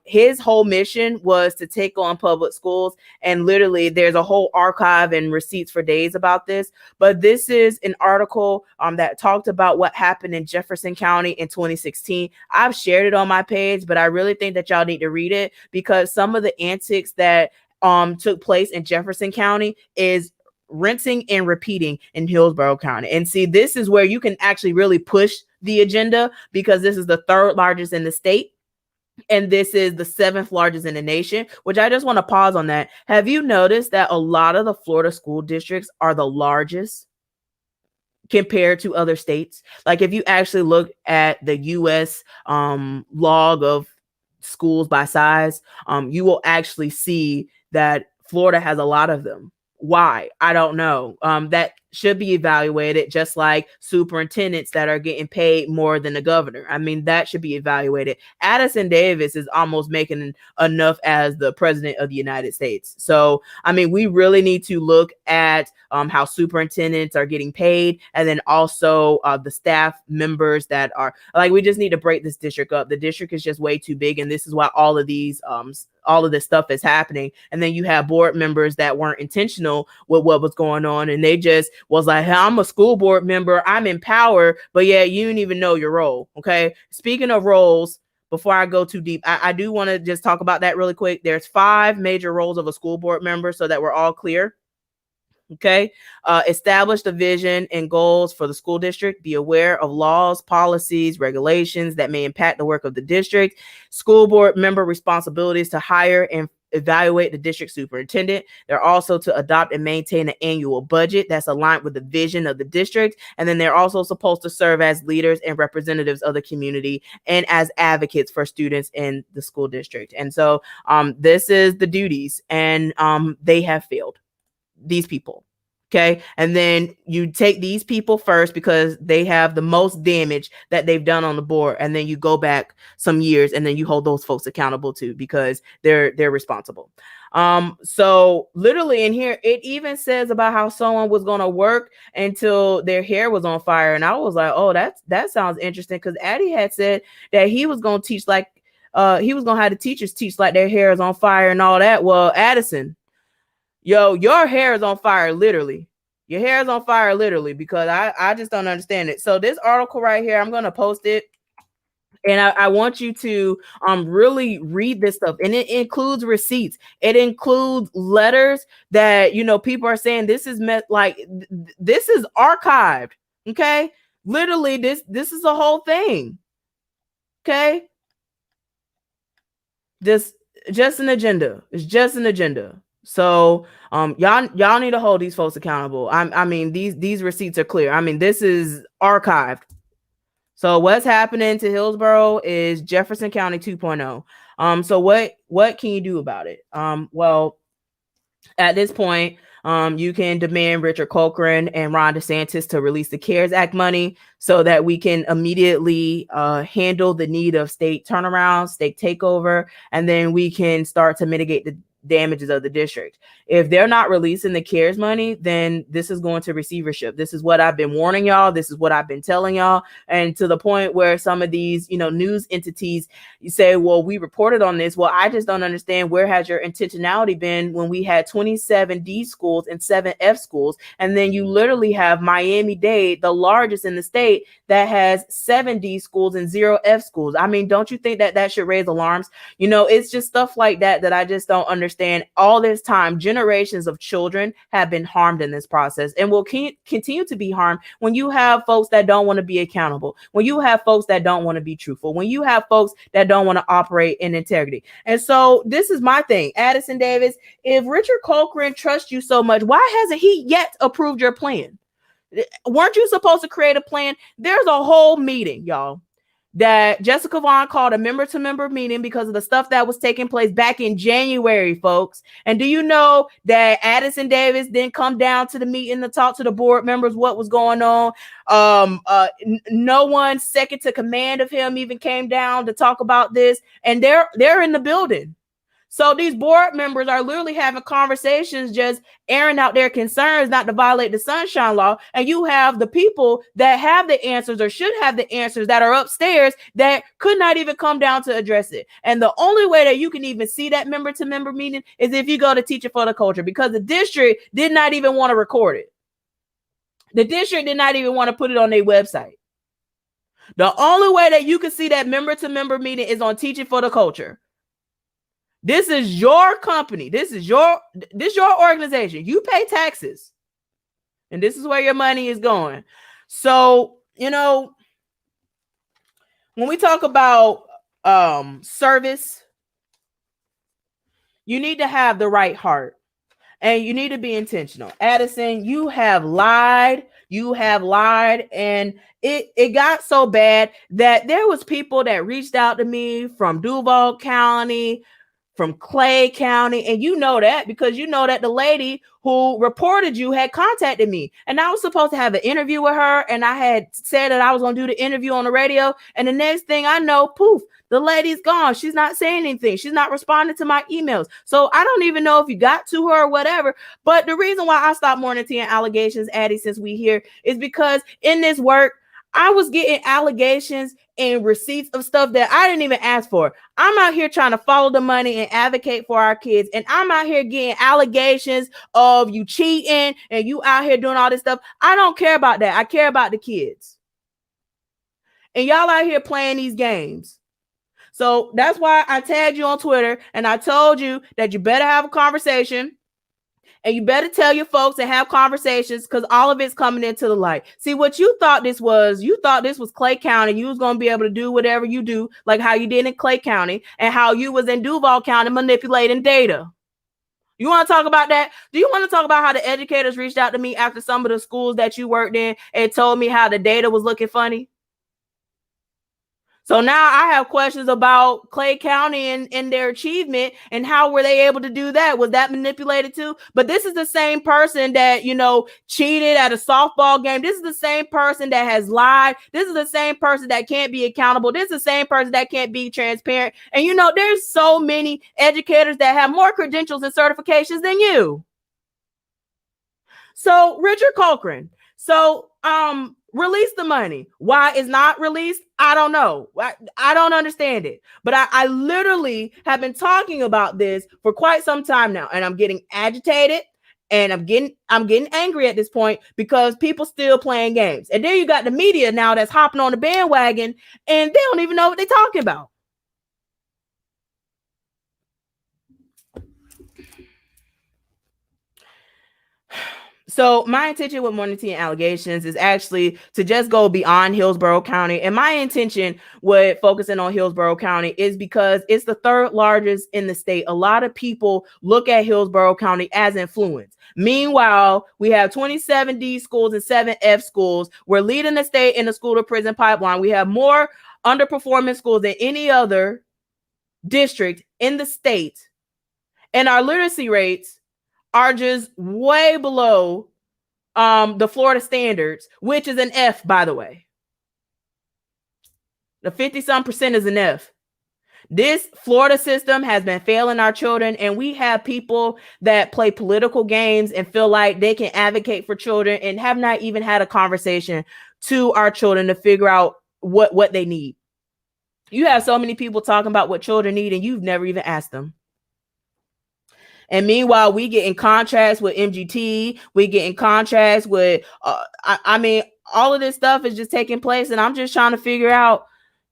his whole mission was to take on public schools. And literally there's a whole archive and receipts for days about this. But this is an article that talked about what happened in Jefferson County in 2016. I've shared it on my page, but I really think that y'all need to read it, because some of the antics that took place in Jefferson County is rinsing and repeating in Hillsborough County. And see, this is where you can actually really push the agenda, because this is the third largest in the state. And this is the 7th largest in the nation, which I just want to pause on that. Have you noticed that a lot of the Florida school districts are the largest compared to other states? Like, if you actually look at the US log of schools by size, you will actually see that Florida has a lot of them. Why? I don't know. That should be evaluated, just like superintendents that are getting paid more than the governor. I mean, that should be evaluated. Addison Davis is almost making enough as the president of the United States. So, I mean, we really need to look at how superintendents are getting paid, and then also the staff members that are, like, we just need to break this district up. The district is just way too big, and this is why all of this stuff is happening. And then you have board members that weren't intentional with what was going on, and they just was like, hey, I'm a school board member, I'm in power, but yeah, you didn't even know your role. Okay. Speaking of roles, before I go too deep, I do want to just talk about that really quick. There's 5 major roles of a school board member, so that we're all clear. Okay. Establish the vision and goals for the school district. Be aware of laws, policies, regulations that may impact the work of the district. School board member responsibilities to hire and evaluate the district superintendent. They're also to adopt and maintain an annual budget that's aligned with the vision of the district. And then they're also supposed to serve as leaders and representatives of the community and as advocates for students in the school district. And so this is the duties, and they have failed. These people. Okay. And then you take these people first because they have the most damage that they've done on the board. And then you go back some years and then you hold those folks accountable too, because they're responsible. So literally in here, it even says about how someone was going to work until their hair was on fire. And I was like, oh, that sounds interesting. Cause Addie had said that he was going to teach like, he was going to have the teachers teach like their hair is on fire and all that. Well, Addison, yo, your hair is on fire, literally. Your hair is on fire, literally, because I just don't understand it. So this article right here, I'm going to post it. And I want you to really read this stuff. And it includes receipts. It includes letters that, you know, people are saying this is this is archived. Okay. Literally, this is a whole thing. Okay. Just an agenda. It's just an agenda. So y'all need to hold these folks accountable. I mean, these receipts are clear. I mean, this is archived. So what's happening to Hillsborough is Jefferson County 2.0. So what can you do about it? Well, at this point, you can demand Richard Cochran and Ron DeSantis to release the CARES Act money so that we can immediately handle the need of state turnaround, state takeover, and then we can start to mitigate the damages of the district. If they're not releasing the CARES money, then this is going to receivership. This is what I've been warning y'all. This is what I've been telling y'all. And to the point where some of these, news entities, you say, well, we reported on this. Well, I just don't understand, where has your intentionality been when we had 27 D schools and 7 F schools? And then you literally have Miami-Dade, the largest in the state, that has 7 D schools and 0 F schools. I mean, don't you think that should raise alarms? It's just stuff like that I just don't understand. All this time, generations of children have been harmed in this process and will continue to be harmed when you have folks that don't want to be accountable, when you have folks that don't want to be truthful, when you have folks that don't want to operate in integrity. And so this is my thing, Addison Davis, if Richard Cochran trusts you so much, why hasn't he yet approved your plan? Weren't you supposed to create a plan? There's a whole meeting, y'all, that Jessica Vaughn called a member-to-member meeting because of the stuff that was taking place back in January, folks. And do you know that Addison Davis didn't come down to the meeting to talk to the board members what was going on? No one second to command of him even came down to talk about this, and they're in the building. So these board members are literally having conversations, just airing out their concerns not to violate the Sunshine Law. And you have the people that have the answers or should have the answers that are upstairs that could not even come down to address it. And the only way that you can even see that member-to-member meeting is if you go to Teaching for the Culture, because the district did not even want to record it. The district did not even want to put it on their website. The only way that you can see that member-to-member meeting is on Teaching for the Culture. This is your company. This is your organization. You pay taxes. And this is where your money is going. So, when we talk about service, you need to have the right heart. And you need to be intentional. Addison, you have lied. And it got so bad that there was people that reached out to me from Duval County, from Clay County. And you know that because you know that the lady who reported you had contacted me. And I was supposed to have an interview with her. And I had said that I was going to do the interview on the radio. And the next thing I know, poof, the lady's gone. She's not saying anything. She's not responding to my emails. So I don't even know if you got to her or whatever. But the reason why I stopped monitoring allegations, Addie, since we here, is because in this work, I was getting allegations and receipts of stuff that I didn't even ask for. I'm out here trying to follow the money and advocate for our kids. And I'm out here getting allegations of you cheating and you out here doing all this stuff. I don't care about that. I care about the kids. And y'all out here playing these games. So that's why I tagged you on Twitter and I told you that you better have a conversation. And you better tell your folks and have conversations because all of it's coming into the light. See, what you thought this was Clay County. You was going to be able to do whatever you do, like how you did in Clay County and how you was in Duval County manipulating data. You want to talk about that? Do you want to talk about how the educators reached out to me after some of the schools that you worked in and told me how the data was looking funny? So now I have questions about Clay County and their achievement and how were they able to do that? Was that manipulated too? But this is the same person that, cheated at a softball game. This is the same person that has lied. This is the same person that can't be accountable. This is the same person that can't be transparent. And, there's so many educators that have more credentials and certifications than you. So Richard Cochran. Release the money. Why it's not released? I don't know. I don't understand it. But I literally have been talking about this for quite some time now, and I'm getting agitated and I'm getting angry at this point because people still playing games. And then you got the media now that's hopping on the bandwagon and they don't even know what they're talking about. So my intention with Morning Tea and Allegations is actually to just go beyond Hillsborough County. And my intention with focusing on Hillsborough County is because it's the third largest in the state. A lot of people look at Hillsborough County as influence. Meanwhile, we have 27 D schools and 7 F schools. We're leading the state in the school to prison pipeline. We have more underperforming schools than any other district in the state. And our literacy rates are just way below the Florida standards, which is an F, by the way. The 50-some% is an F. This Florida system has been failing our children, and we have people that play political games and feel like they can advocate for children and have not even had a conversation to our children to figure out what they need. You have so many people talking about what children need, and you've never even asked them. And meanwhile, we get in contracts with MGT. We get in contracts with, I mean, all of this stuff is just taking place. And I'm just trying to figure out,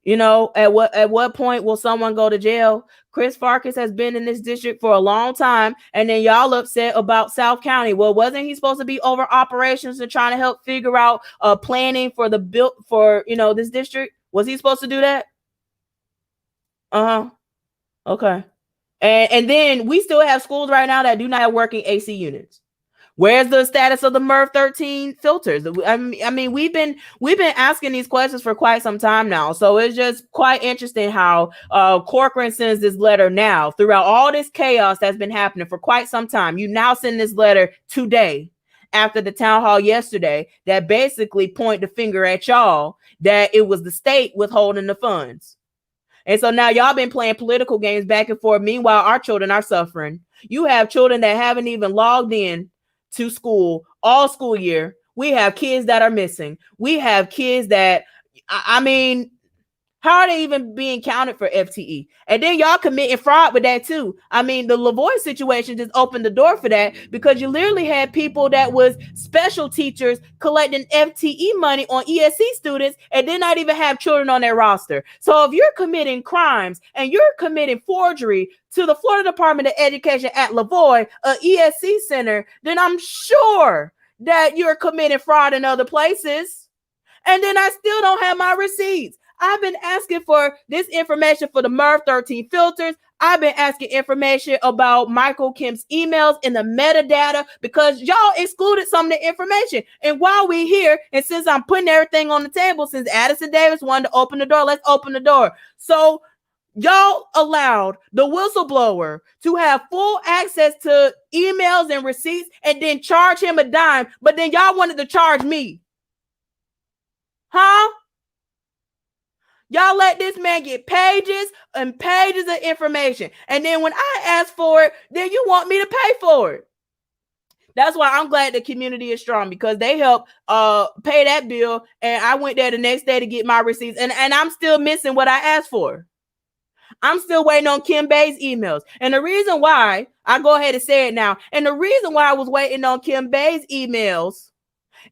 you know, at what point will someone go to jail? Chris Farkas has been in this district for a long time. And then y'all upset about South County. Well, wasn't he supposed to be over operations and trying to help figure out planning for this district? Was he supposed to do that? Okay. And then we still have schools right now that do not have working AC units. Where's the status of the MERV 13 filters? I mean, we've been asking these questions for quite some time now. So it's just quite interesting how Corcoran sends this letter now throughout all this chaos that's been happening for quite some time. You now send this letter today after the town hall yesterday that basically point the finger at y'all that it was the state withholding the funds. And so now y'all been playing political games back and forth. Meanwhile, our children are suffering. You have children that haven't even logged in to school all school year. We have kids that are missing. We have kids that, I mean, how are they even being counted for FTE? And then y'all committing fraud with that too. I mean, the Lavoie situation just opened the door for that because you literally had people that was special teachers collecting FTE money on ESC students and did not even have children on their roster. So if you're committing crimes and you're committing forgery to the Florida Department of Education at Lavoie, a ESC center, then I'm sure that you're committing fraud in other places. And then I still don't have my receipts. I've been asking for this information for the MERV 13 filters. I've been asking information about Michael Kim's emails in the metadata because y'all excluded some of the information. And while we're here, and since I'm putting everything on the table, since Addison Davis wanted to open the door, let's open the door. So y'all allowed the whistleblower to have full access to emails and receipts and then charge him a dime, but then y'all wanted to charge me. Huh? Y'all let this man get pages and pages of information. And then when I ask for it, then you want me to pay for it. That's why I'm glad the community is strong because they help pay that bill. And I went there the next day to get my receipts. And I'm still missing what I asked for. I'm still waiting on Kim Bay's emails. And the reason why, I go ahead and say it now. And the reason why I was waiting on Kim Bay's emails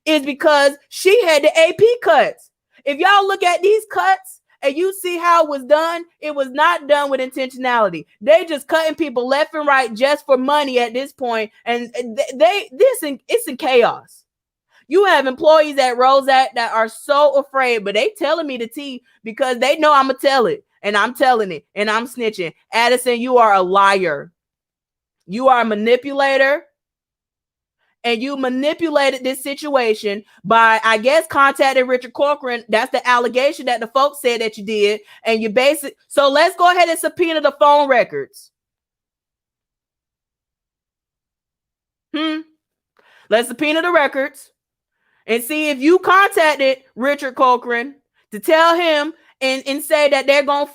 is because she had the AP cuts. If y'all look at these cuts, and you see how it was not done with intentionality. They just cutting people left and right just for money at this point. And it's in chaos. You have employees at Rosette that are so afraid, but they telling me the tea because they know I'm going to tell it. And I'm telling it. And I'm snitching. Addison, you are a liar. You are a manipulator. And you manipulated this situation by, I guess, contacting Richard Corcoran. That's the allegation that the folks said that you did. And you so let's go ahead and subpoena the phone records. Let's subpoena the records and see if you contacted Richard Corcoran to tell him and say that they're going to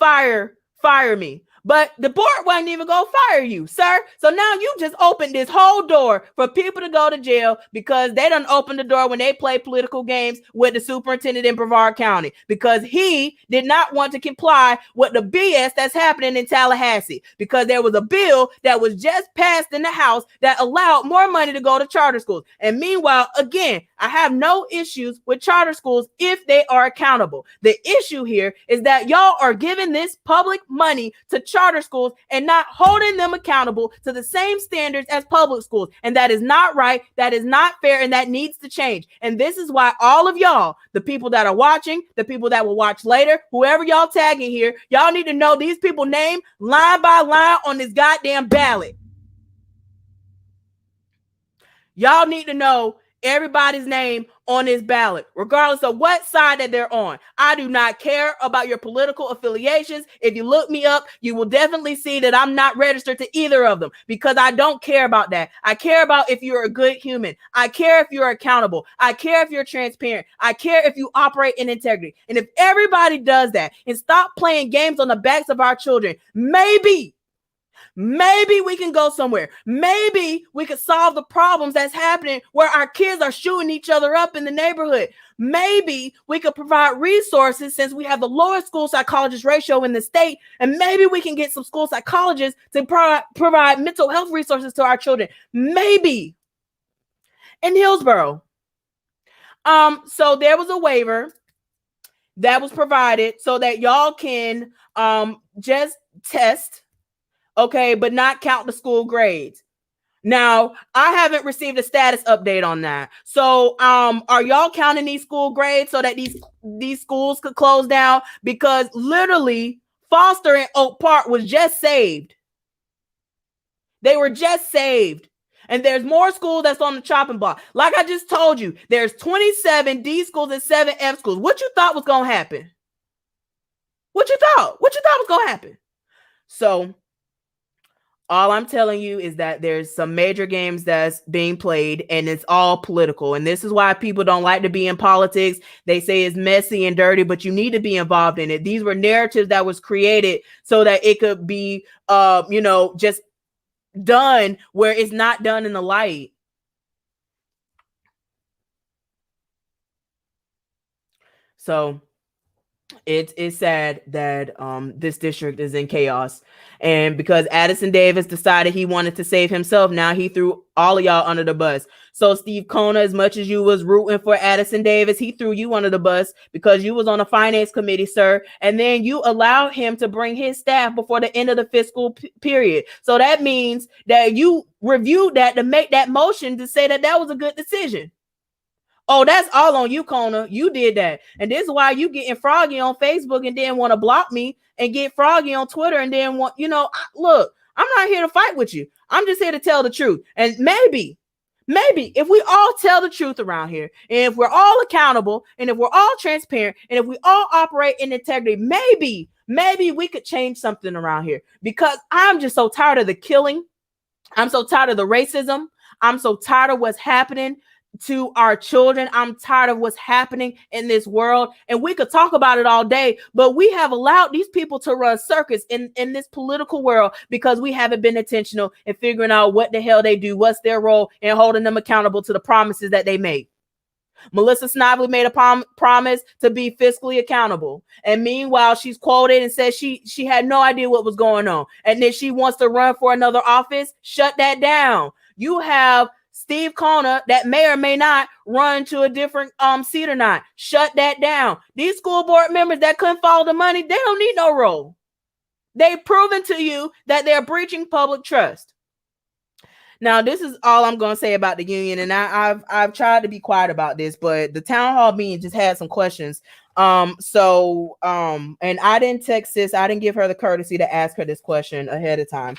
fire me. But the board wasn't even going to fire you, sir. So now you just opened this whole door for people to go to jail because they done opened the door when they play political games with the superintendent in Brevard County because he did not want to comply with the BS that's happening in Tallahassee because there was a bill that was just passed in the House that allowed more money to go to charter schools. And meanwhile, again, I have no issues with charter schools if they are accountable. The issue here is that y'all are giving this public money to charter schools and not holding them accountable to the same standards as public schools. And that is not right. That is not fair. And that needs to change. And this is why all of y'all, the people that are watching, the people that will watch later, whoever y'all tagging here, y'all need to know these people name line by line on this goddamn ballot. Y'all need to know everybody's name on this ballot, regardless of what side that they're on. I do not care about your political affiliations. If you look me up, you will definitely see that I'm not registered to either of them because I don't care about that. I care about if you're a good human. I care if you're accountable. I care if you're transparent. I care if you operate in integrity. And if everybody does that and stop playing games on the backs of our children, maybe we can go somewhere. Maybe we could solve the problems that's happening where our kids are shooting each other up in the neighborhood. Maybe we could provide resources since we have the lowest school psychologist ratio in the state. And maybe we can get some school psychologists to provide mental health resources to our children. Maybe in Hillsborough. So there was a waiver that was provided so that y'all can just test. Okay, but not count the school grades. Now, I haven't received a status update on that. So, are y'all counting these school grades so that these schools could close down? Because literally, Foster and Oak Park was just saved. They were just saved. And there's more schools that's on the chopping block. Like I just told you, there's 27 D schools and 7 F schools. What you thought was going to happen? What you thought was going to happen? So, all I'm telling you is that there's some major games that's being played and it's all political. And this is why people don't like to be in politics. They say it's messy and dirty, but you need to be involved in it. These were narratives that was created so that it could be, just done where it's not done in the light. So it's sad that this district is in chaos. And because Addison Davis decided he wanted to save himself, now he threw all of y'all under the bus. So Steve Kona, as much as you was rooting for Addison Davis, he threw you under the bus because you was on the finance committee, sir. And then you allowed him to bring his staff before the end of the fiscal period. So that means that you reviewed that to make that motion to say that that was a good decision. Oh, that's all on you, Kona. You did that. And this is why you getting froggy on Facebook and then want to block me and get froggy on Twitter and then want, look, I'm not here to fight with you. I'm just here to tell the truth. And maybe if we all tell the truth around here, and if we're all accountable, and if we're all transparent, and if we all operate in integrity, maybe we could change something around here, because I'm just so tired of the killing. I'm so tired of the racism. I'm so tired of what's happening to our children. I'm tired of what's happening in this world. And we could talk about it all day, but we have allowed these people to run circus in this political world because we haven't been intentional in figuring out what the hell they do, what's their role, and holding them accountable to the promises that they made. Melissa Snively made a promise to be fiscally accountable. And meanwhile, she's quoted and said she had no idea what was going on. And then she wants to run for another office. Shut that down. You have Steve Kona that may or may not run to a different seat or not. Shut that down. These school board members that couldn't follow the money, they don't need no role. They've proven to you that they're breaching public trust. Now, this is all I'm going to say about the union, and I've tried to be quiet about this, but the town hall meeting just had some questions. And I didn't text sis. I didn't give her the courtesy to ask her this question ahead of time.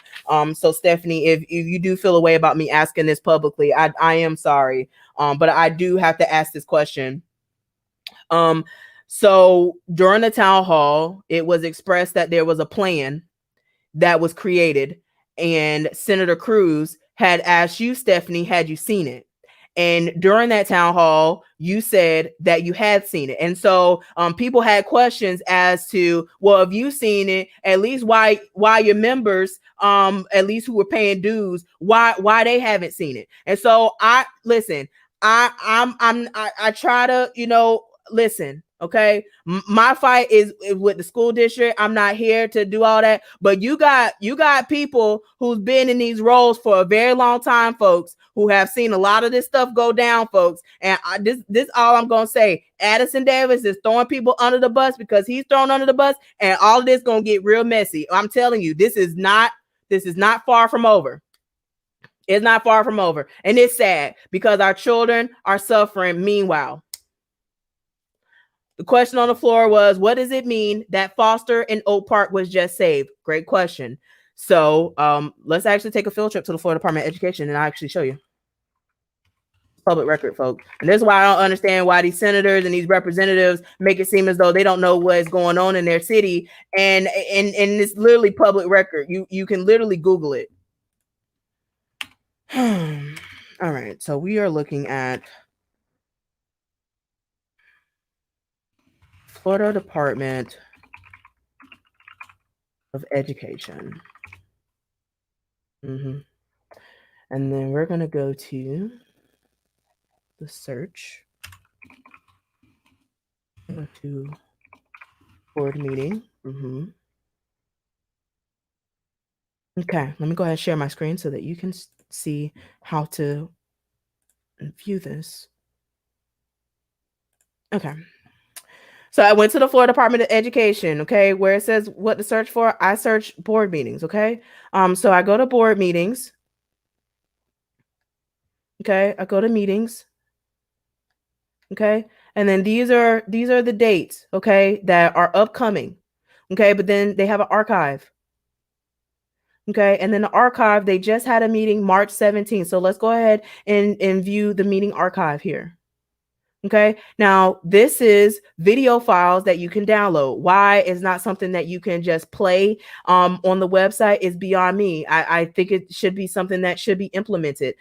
So Stephanie, if you do feel a way about me asking this publicly, I am sorry. But I do have to ask this question. So during the town hall, it was expressed that there was a plan that was created, and Senator Cruz had asked you, Stephanie, had you seen it? And during that town hall, you said that you had seen it. And so people had questions as to, well, if you've seen it, at least why your members, at least who were paying dues, why they haven't seen it. And so I try to, listen, Okay, my fight is with the school district. I'm not here to do all that, but you got people who's been in these roles for a very long time, folks, who have seen a lot of this stuff go down, folks. And this all I'm gonna say. Addison Davis is throwing people under the bus because he's thrown under the bus, and all of this gonna get real messy. I'm telling you, this is not far from over. It's not far from over, and it's sad because our children are suffering. Meanwhile. The question on the floor was, what does it mean that Foster and Oak Park was just saved? Great question. So let's actually take a field trip to the Florida Department of Education, and I'll actually show you. Public record, folks. And this is why I don't understand why these senators and these representatives make it seem as though they don't know what's going on in their city. And it's literally public record. You can literally Google it. All right. So we are looking at Florida Department of Education. And then we're going to go to the search. Go to board meeting. Okay, let me go ahead and share my screen so that you can see how to view this. Okay. So I went to the Florida Department of Education, okay, where it says what to search for. I search board meetings, okay? So I go to board meetings. Okay, I go to meetings. Okay, and then these are the dates, okay, that are upcoming. Okay, but then they have an archive. Okay, and then the archive, they just had a meeting March 17th. So let's go ahead and view the meeting archive here. Okay, now this is video files that you can download. Why is not something that you can just play on the website is beyond me. I think it should be something that should be implemented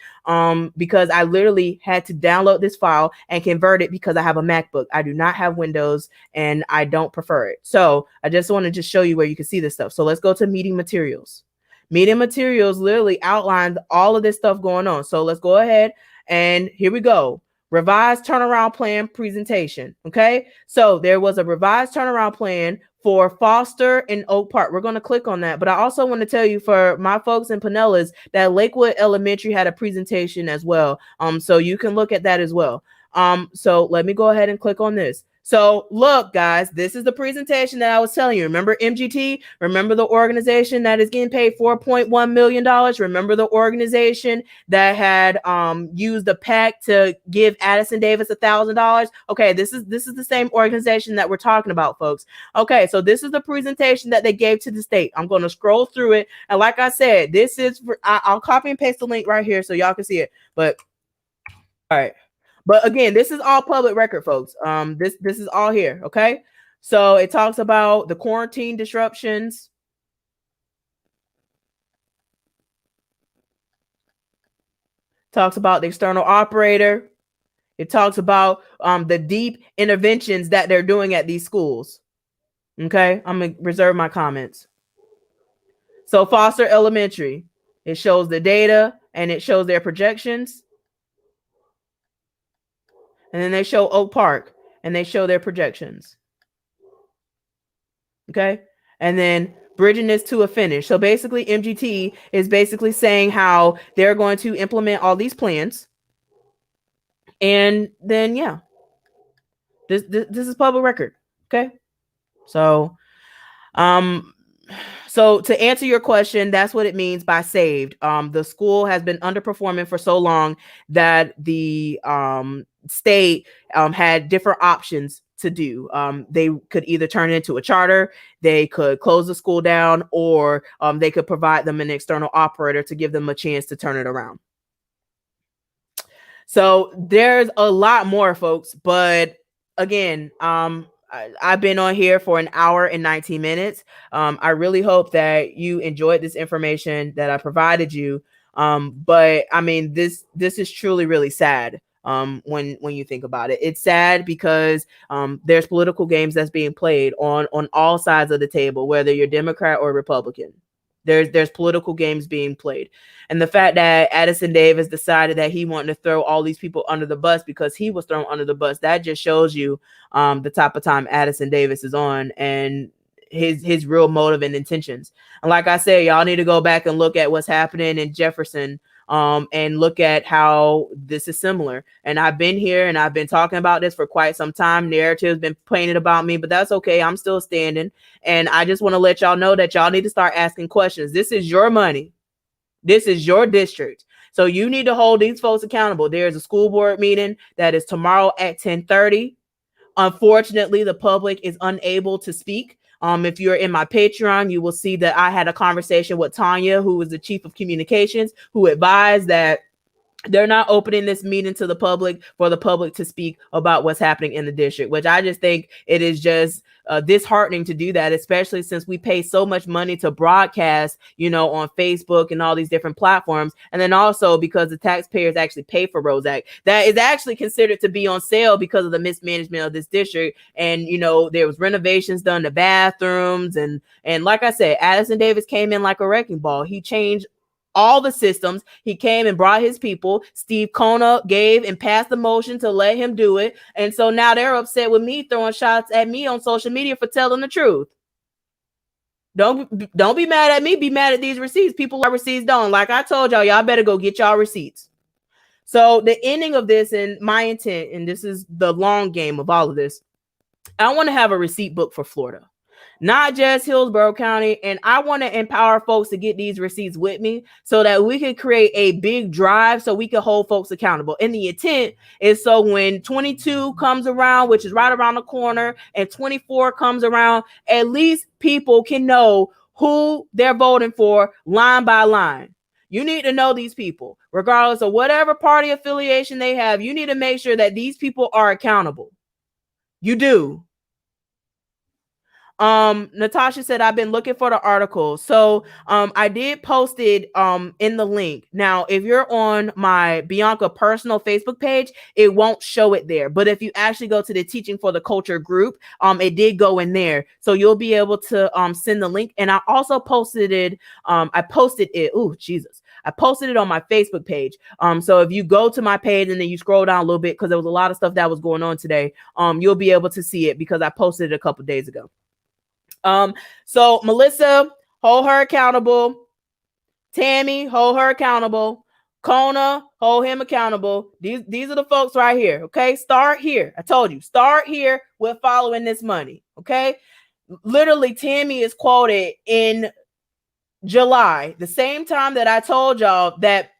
because I literally had to download this file and convert it because I have a MacBook. I do not have Windows and I don't prefer it. So I just want to just show you where you can see this stuff. So let's go to meeting materials. Meeting materials literally outlines all of this stuff going on. So let's go ahead and here we go. Revised turnaround plan presentation. Okay, so there was a revised turnaround plan for Foster and Oak Park. We're going to click on that, but I also want to tell you for my folks in Pinellas that Lakewood Elementary had a presentation as well. So you can look at that as well. So let me go ahead and click on this. So look, guys, this is the presentation that I was telling you. Remember MGT? Remember the organization that is getting paid $4.1 million? Remember the organization that had used the PAC to give Addison Davis $1,000? Okay, this is the same organization that we're talking about, folks. Okay, so this is the presentation that they gave to the state. I'm going to scroll through it. And like I said, this is I'll copy and paste the link right here so y'all can see it. But all right. But again, this is all public record, folks. This is all here, okay? So it talks about the quarantine disruptions. Talks about the external operator. It talks about the deep interventions that they're doing at these schools. Okay, I'm gonna reserve my comments. So Foster Elementary, it shows the data and it shows their projections. And then they show Oak Park and they show their projections. Okay. And then bridging this to a finish. So basically MGT is basically saying how they're going to implement all these plans. And then, yeah, this is public record. Okay. So, so to answer your question, that's what it means by saved. The school has been underperforming for so long that the state had different options to do. They could either turn it into a charter, they could close the school down, or they could provide them an external operator to give them a chance to turn it around. So there's a lot more, folks, but again, I've been on here for an hour and 19 minutes. I really hope that you enjoyed this information that I provided you. But I mean, this is truly really sad. When you think about it, it's sad because there's political games that's being played on all sides of the table, whether you're Democrat or Republican. There's political games being played. And the fact that Addison Davis decided that he wanted to throw all these people under the bus because he was thrown under the bus, that just shows you the type of time Addison Davis is on and his real motive and intentions. And like I said, y'all need to go back and look at what's happening in Jefferson and look at how this is similar. And I've been here and I've been talking about this for quite some time. Narrative's been painted about me, but that's okay. I'm still standing. And I just want to let y'all know that y'all need to start asking questions. This is your money. This is your district. So you need to hold these folks accountable. There's a school board meeting that is tomorrow at 10:30. Unfortunately, the public is unable to speak. If you're in my Patreon, you will see that I had a conversation with Tanya, who was the chief of communications, who advised that they're not opening this meeting to the public for the public to speak about what's happening in the district, which I just think it is just disheartening to do that, especially since we pay so much money to broadcast, on Facebook and all these different platforms. And then also because the taxpayers actually pay for Rosac, that is actually considered to be on sale because of the mismanagement of this district. And, there was renovations done to bathrooms. And like I said, Addison Davis came in like a wrecking ball. He changed all the systems. He came and brought his people. Steve Kona gave and passed the motion to let him do it. And so now they're upset with me throwing shots at me on social media for telling the truth. Don't be mad at me. Be mad at these receipts. People are receipts don't. Like I told y'all better go get y'all receipts. So the ending of this and my intent, and this is the long game of all of this, I want to have a receipt book for Florida. Not just Hillsborough County. And I want to empower folks to get these receipts with me so that we can create a big drive so we can hold folks accountable. And the intent is so when 22 comes around, which is right around the corner, and 24 comes around, at least people can know who they're voting for line by line. You need to know these people, regardless of whatever party affiliation they have. You need to make sure that these people are accountable. You do. Natasha said, I've been looking for the article. So I did post it in the link. Now, if you're on my Bianca personal Facebook page, it won't show it there. But if you actually go to the Teaching for the Culture group, it did go in there. So you'll be able to send the link. And I also posted it. I posted it on my Facebook page. So if you go to my page and then you scroll down a little bit, because there was a lot of stuff that was going on today, you'll be able to see it because I posted it a couple days ago. So Melissa, hold her accountable. Tammy, hold her accountable. Kona, hold him accountable. These are the folks right here. Okay. Start here. I told you, start here with following this money. Okay. Literally, Tammy is quoted in July, the same time that I told y'all that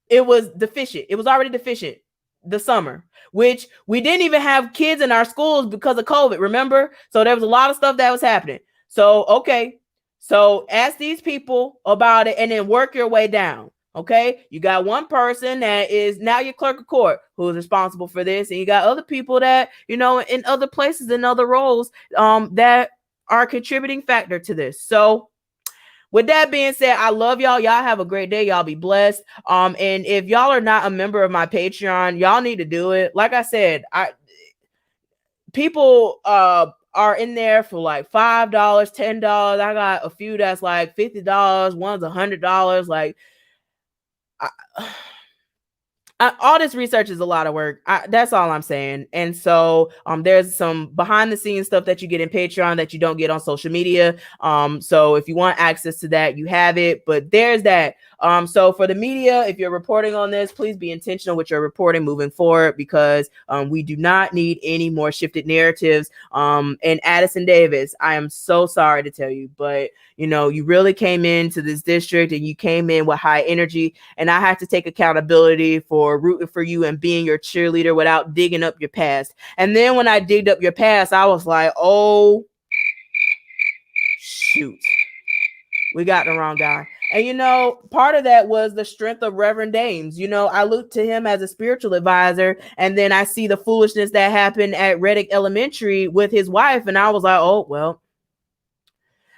it was deficient. It was already deficient the summer, which we didn't even have kids in our schools because of COVID. Remember? So there was a lot of stuff that was happening. So, okay. So ask these people about it and then work your way down. Okay. You got one person that is now your clerk of court who is responsible for this. And you got other people that, in other places, in other roles, that are a contributing factor to this. So with that being said, I love y'all. Y'all have a great day. Y'all be blessed. And if y'all are not a member of my Patreon, y'all need to do it. Like I said, people, are in there for like $5, $10. I got a few that's like $50. One's $100. Like, all this research is a lot of work. That's all I'm saying. And so there's some behind the scenes stuff that you get in Patreon that you don't get on social media. So if you want access to that, you have it. But there's that. So for the media, if you're reporting on this, please be intentional with your reporting moving forward, because we do not need any more shifted narratives. And Addison Davis, I am so sorry to tell you, but you really came into this district and you came in with high energy, and I have to take accountability for rooting for you and being your cheerleader without digging up your past. And then when I digged up your past, I was like, oh, shoot, we got the wrong guy. And, part of that was the strength of Reverend Dames. I looked to him as a spiritual advisor, and then I see the foolishness that happened at Reddick Elementary with his wife. And I was like, oh, well.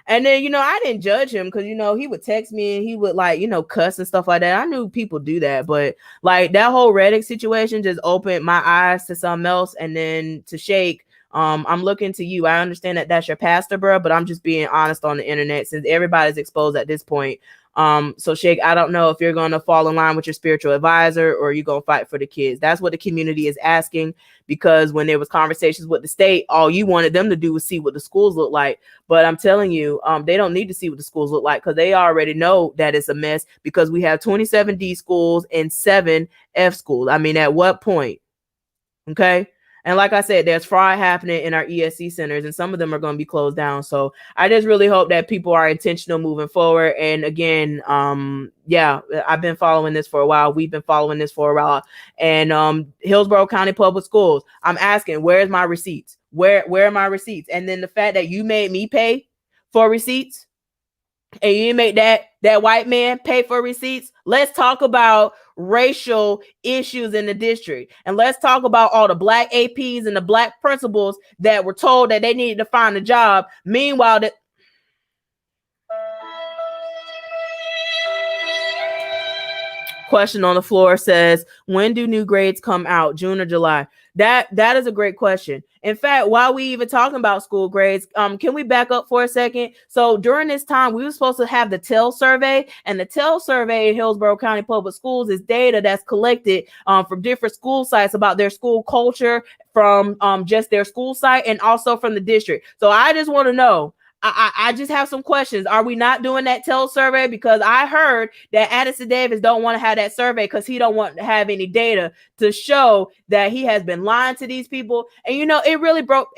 And then, I didn't judge him because, he would text me and he would cuss and stuff like that. I knew people do that, but like that whole Reddick situation just opened my eyes to something else. And then to Shake, I'm looking to you. I understand that that's your pastor, bro, but I'm just being honest on the internet since everybody's exposed at this point. So Sheikh, I don't know if you're going to fall in line with your spiritual advisor or you're going to fight for the kids. That's what the community is asking, because when there was conversations with the state, all you wanted them to do was see what the schools look like. But I'm telling you, they don't need to see what the schools look like, because they already know that it's a mess, because we have 27 D schools and 7 F schools. I mean, at what point? Okay. And like I said, there's fraud happening in our ESC centers, and some of them are going to be closed down. So I just really hope that people are intentional moving forward. And again, yeah, I've been following this for a while. We've been following this for a while. And Hillsborough County Public Schools, I'm asking, where's my receipts? Where are my receipts? And then the fact that you made me pay for receipts, and you make that white man pay for receipts. Let's talk about racial issues in the district, and let's talk about all the black APs and the black principals that were told that they needed to find a job. Meanwhile, that question on the floor says, when do new grades come out, June or July? That is a great question. In fact, while we even talking about school grades, can we back up for a second? So during this time, we were supposed to have the TEL survey, and the TEL survey in Hillsborough County Public Schools is data that's collected from different school sites about their school culture, from just their school site, and also from the district. So I just want to know, I just have some questions. Are we not doing that TEL survey? Because I heard that Addison Davis don't want to have that survey because he don't want to have any data to show that he has been lying to these people. And you know, it really broke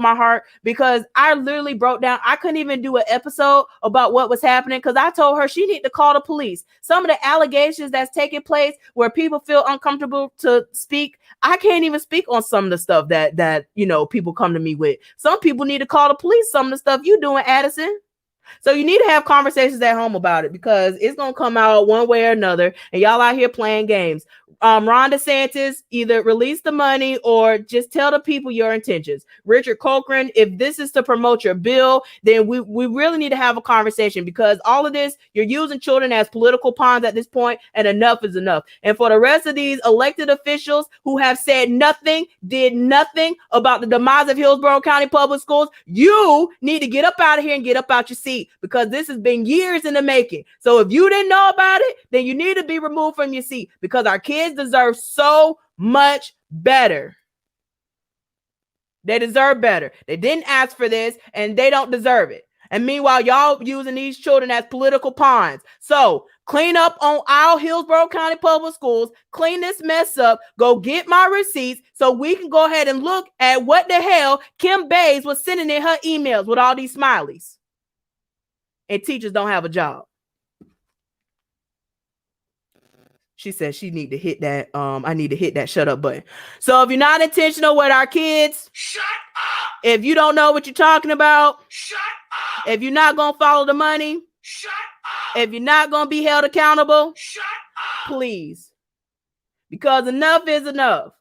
my heart, because I literally broke down. I couldn't even do an episode about what was happening because I told her she need to call the police. Some of the allegations that's taking place where people feel uncomfortable to speak, I can't even speak on some of the stuff that you know people come to me with. Some people need to call the police. Some of the stuff you doing, Addison. So you need to have conversations at home about it, because it's gonna come out one way or another, and y'all out here playing games. Ron DeSantis, either release the money or just tell the people your intentions. Richard Cochran, if this is to promote your bill, then we really need to have a conversation, because all of this, you're using children as political pawns at this point, and enough is enough. And for the rest of these elected officials who have said nothing, did nothing about the demise of Hillsborough County Public Schools, you need to get up out of here and get up out your seat, because this has been years in the making. So if you didn't know about it, then you need to be removed from your seat, because our kids deserve so much better. They deserve better. They didn't ask for this, and they don't deserve it. And meanwhile, y'all using these children as political pawns. So clean up on our Hillsborough County Public Schools. Clean this mess up. Go get my receipts so we can go ahead and look at what the hell Kim Bays was sending in her emails with all these smileys. And teachers don't have a job. She said she need to hit that. I need to hit that shut up button. So if you're not intentional with our kids, Shut up! if you don't know what you're talking about, Shut up! if you're not going to follow the money, Shut up! if you're not going to be held accountable, Shut up! please. Because enough is enough.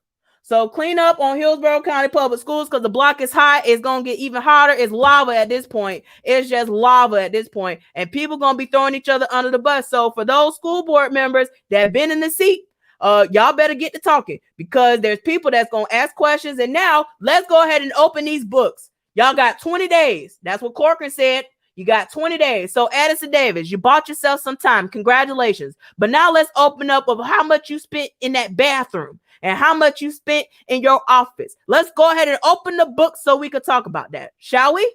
So clean up on Hillsborough County Public Schools, because the block is hot. It's going to get even hotter. It's lava at this point. It's just lava at this point. And people going to be throwing each other under the bus. So for those school board members that have been in the seat, y'all better get to talking, because there's people that's going to ask questions. And now let's go ahead and open these books. Y'all got 20 days. That's what Corcoran said. You got 20 days. So Addison Davis, you bought yourself some time. Congratulations. But now let's open up of how much you spent in that bathroom and how much you spent in your office. Let's go ahead and open the book so we could talk about that. Shall we?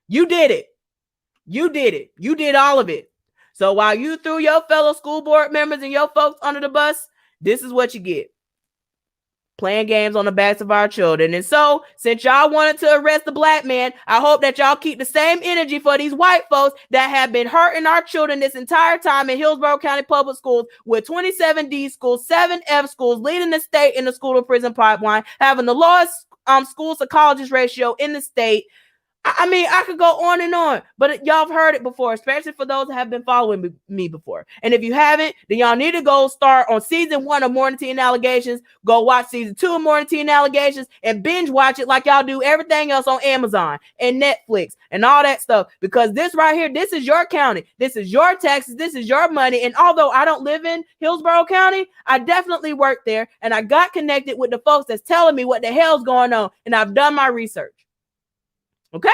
You did it. You did it. You did all of it. So while you threw your fellow school board members and your folks under the bus, this is what you get. Playing games on the backs of our children. And so, since y'all wanted to arrest the black man, I hope that y'all keep the same energy for these white folks that have been hurting our children this entire time in Hillsborough County Public Schools, with 27 D schools, 7 F schools, leading the state in the school to prison pipeline, having the lowest school psychologist ratio in the state. I mean, I could go on and on, but y'all have heard it before, especially for those that have been following me before. And if you haven't, then y'all need to go start on season 1 of Morning Tea and Allegations. Go watch season 2 of Morning Tea and Allegations and binge watch it like y'all do everything else on Amazon and Netflix and all that stuff. Because this right here, this is your county. This is your taxes. This is your money. And although I don't live in Hillsborough County, I definitely work there. And I got connected with the folks that's telling me what the hell's going on. And I've done my research. Okay,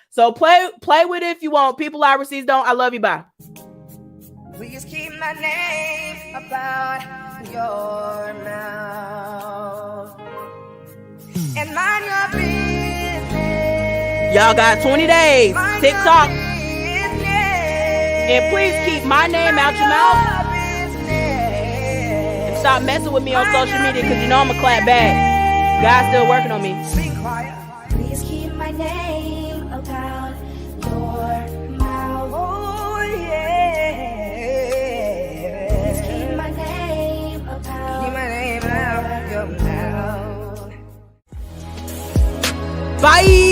so play with it if you want. People overseas don't. I love you. Bye. Please keep my name about your mouth and mind your business. Y'all got 20 days. Mind TikTok. your business. And please keep my name out your mouth. And stop messing with me on social media because you know I'm going to clap back. God's still working on me. Be quiet. Please keep my name about your mouth. Oh, yeah. Please keep my name about your mouth. Bye.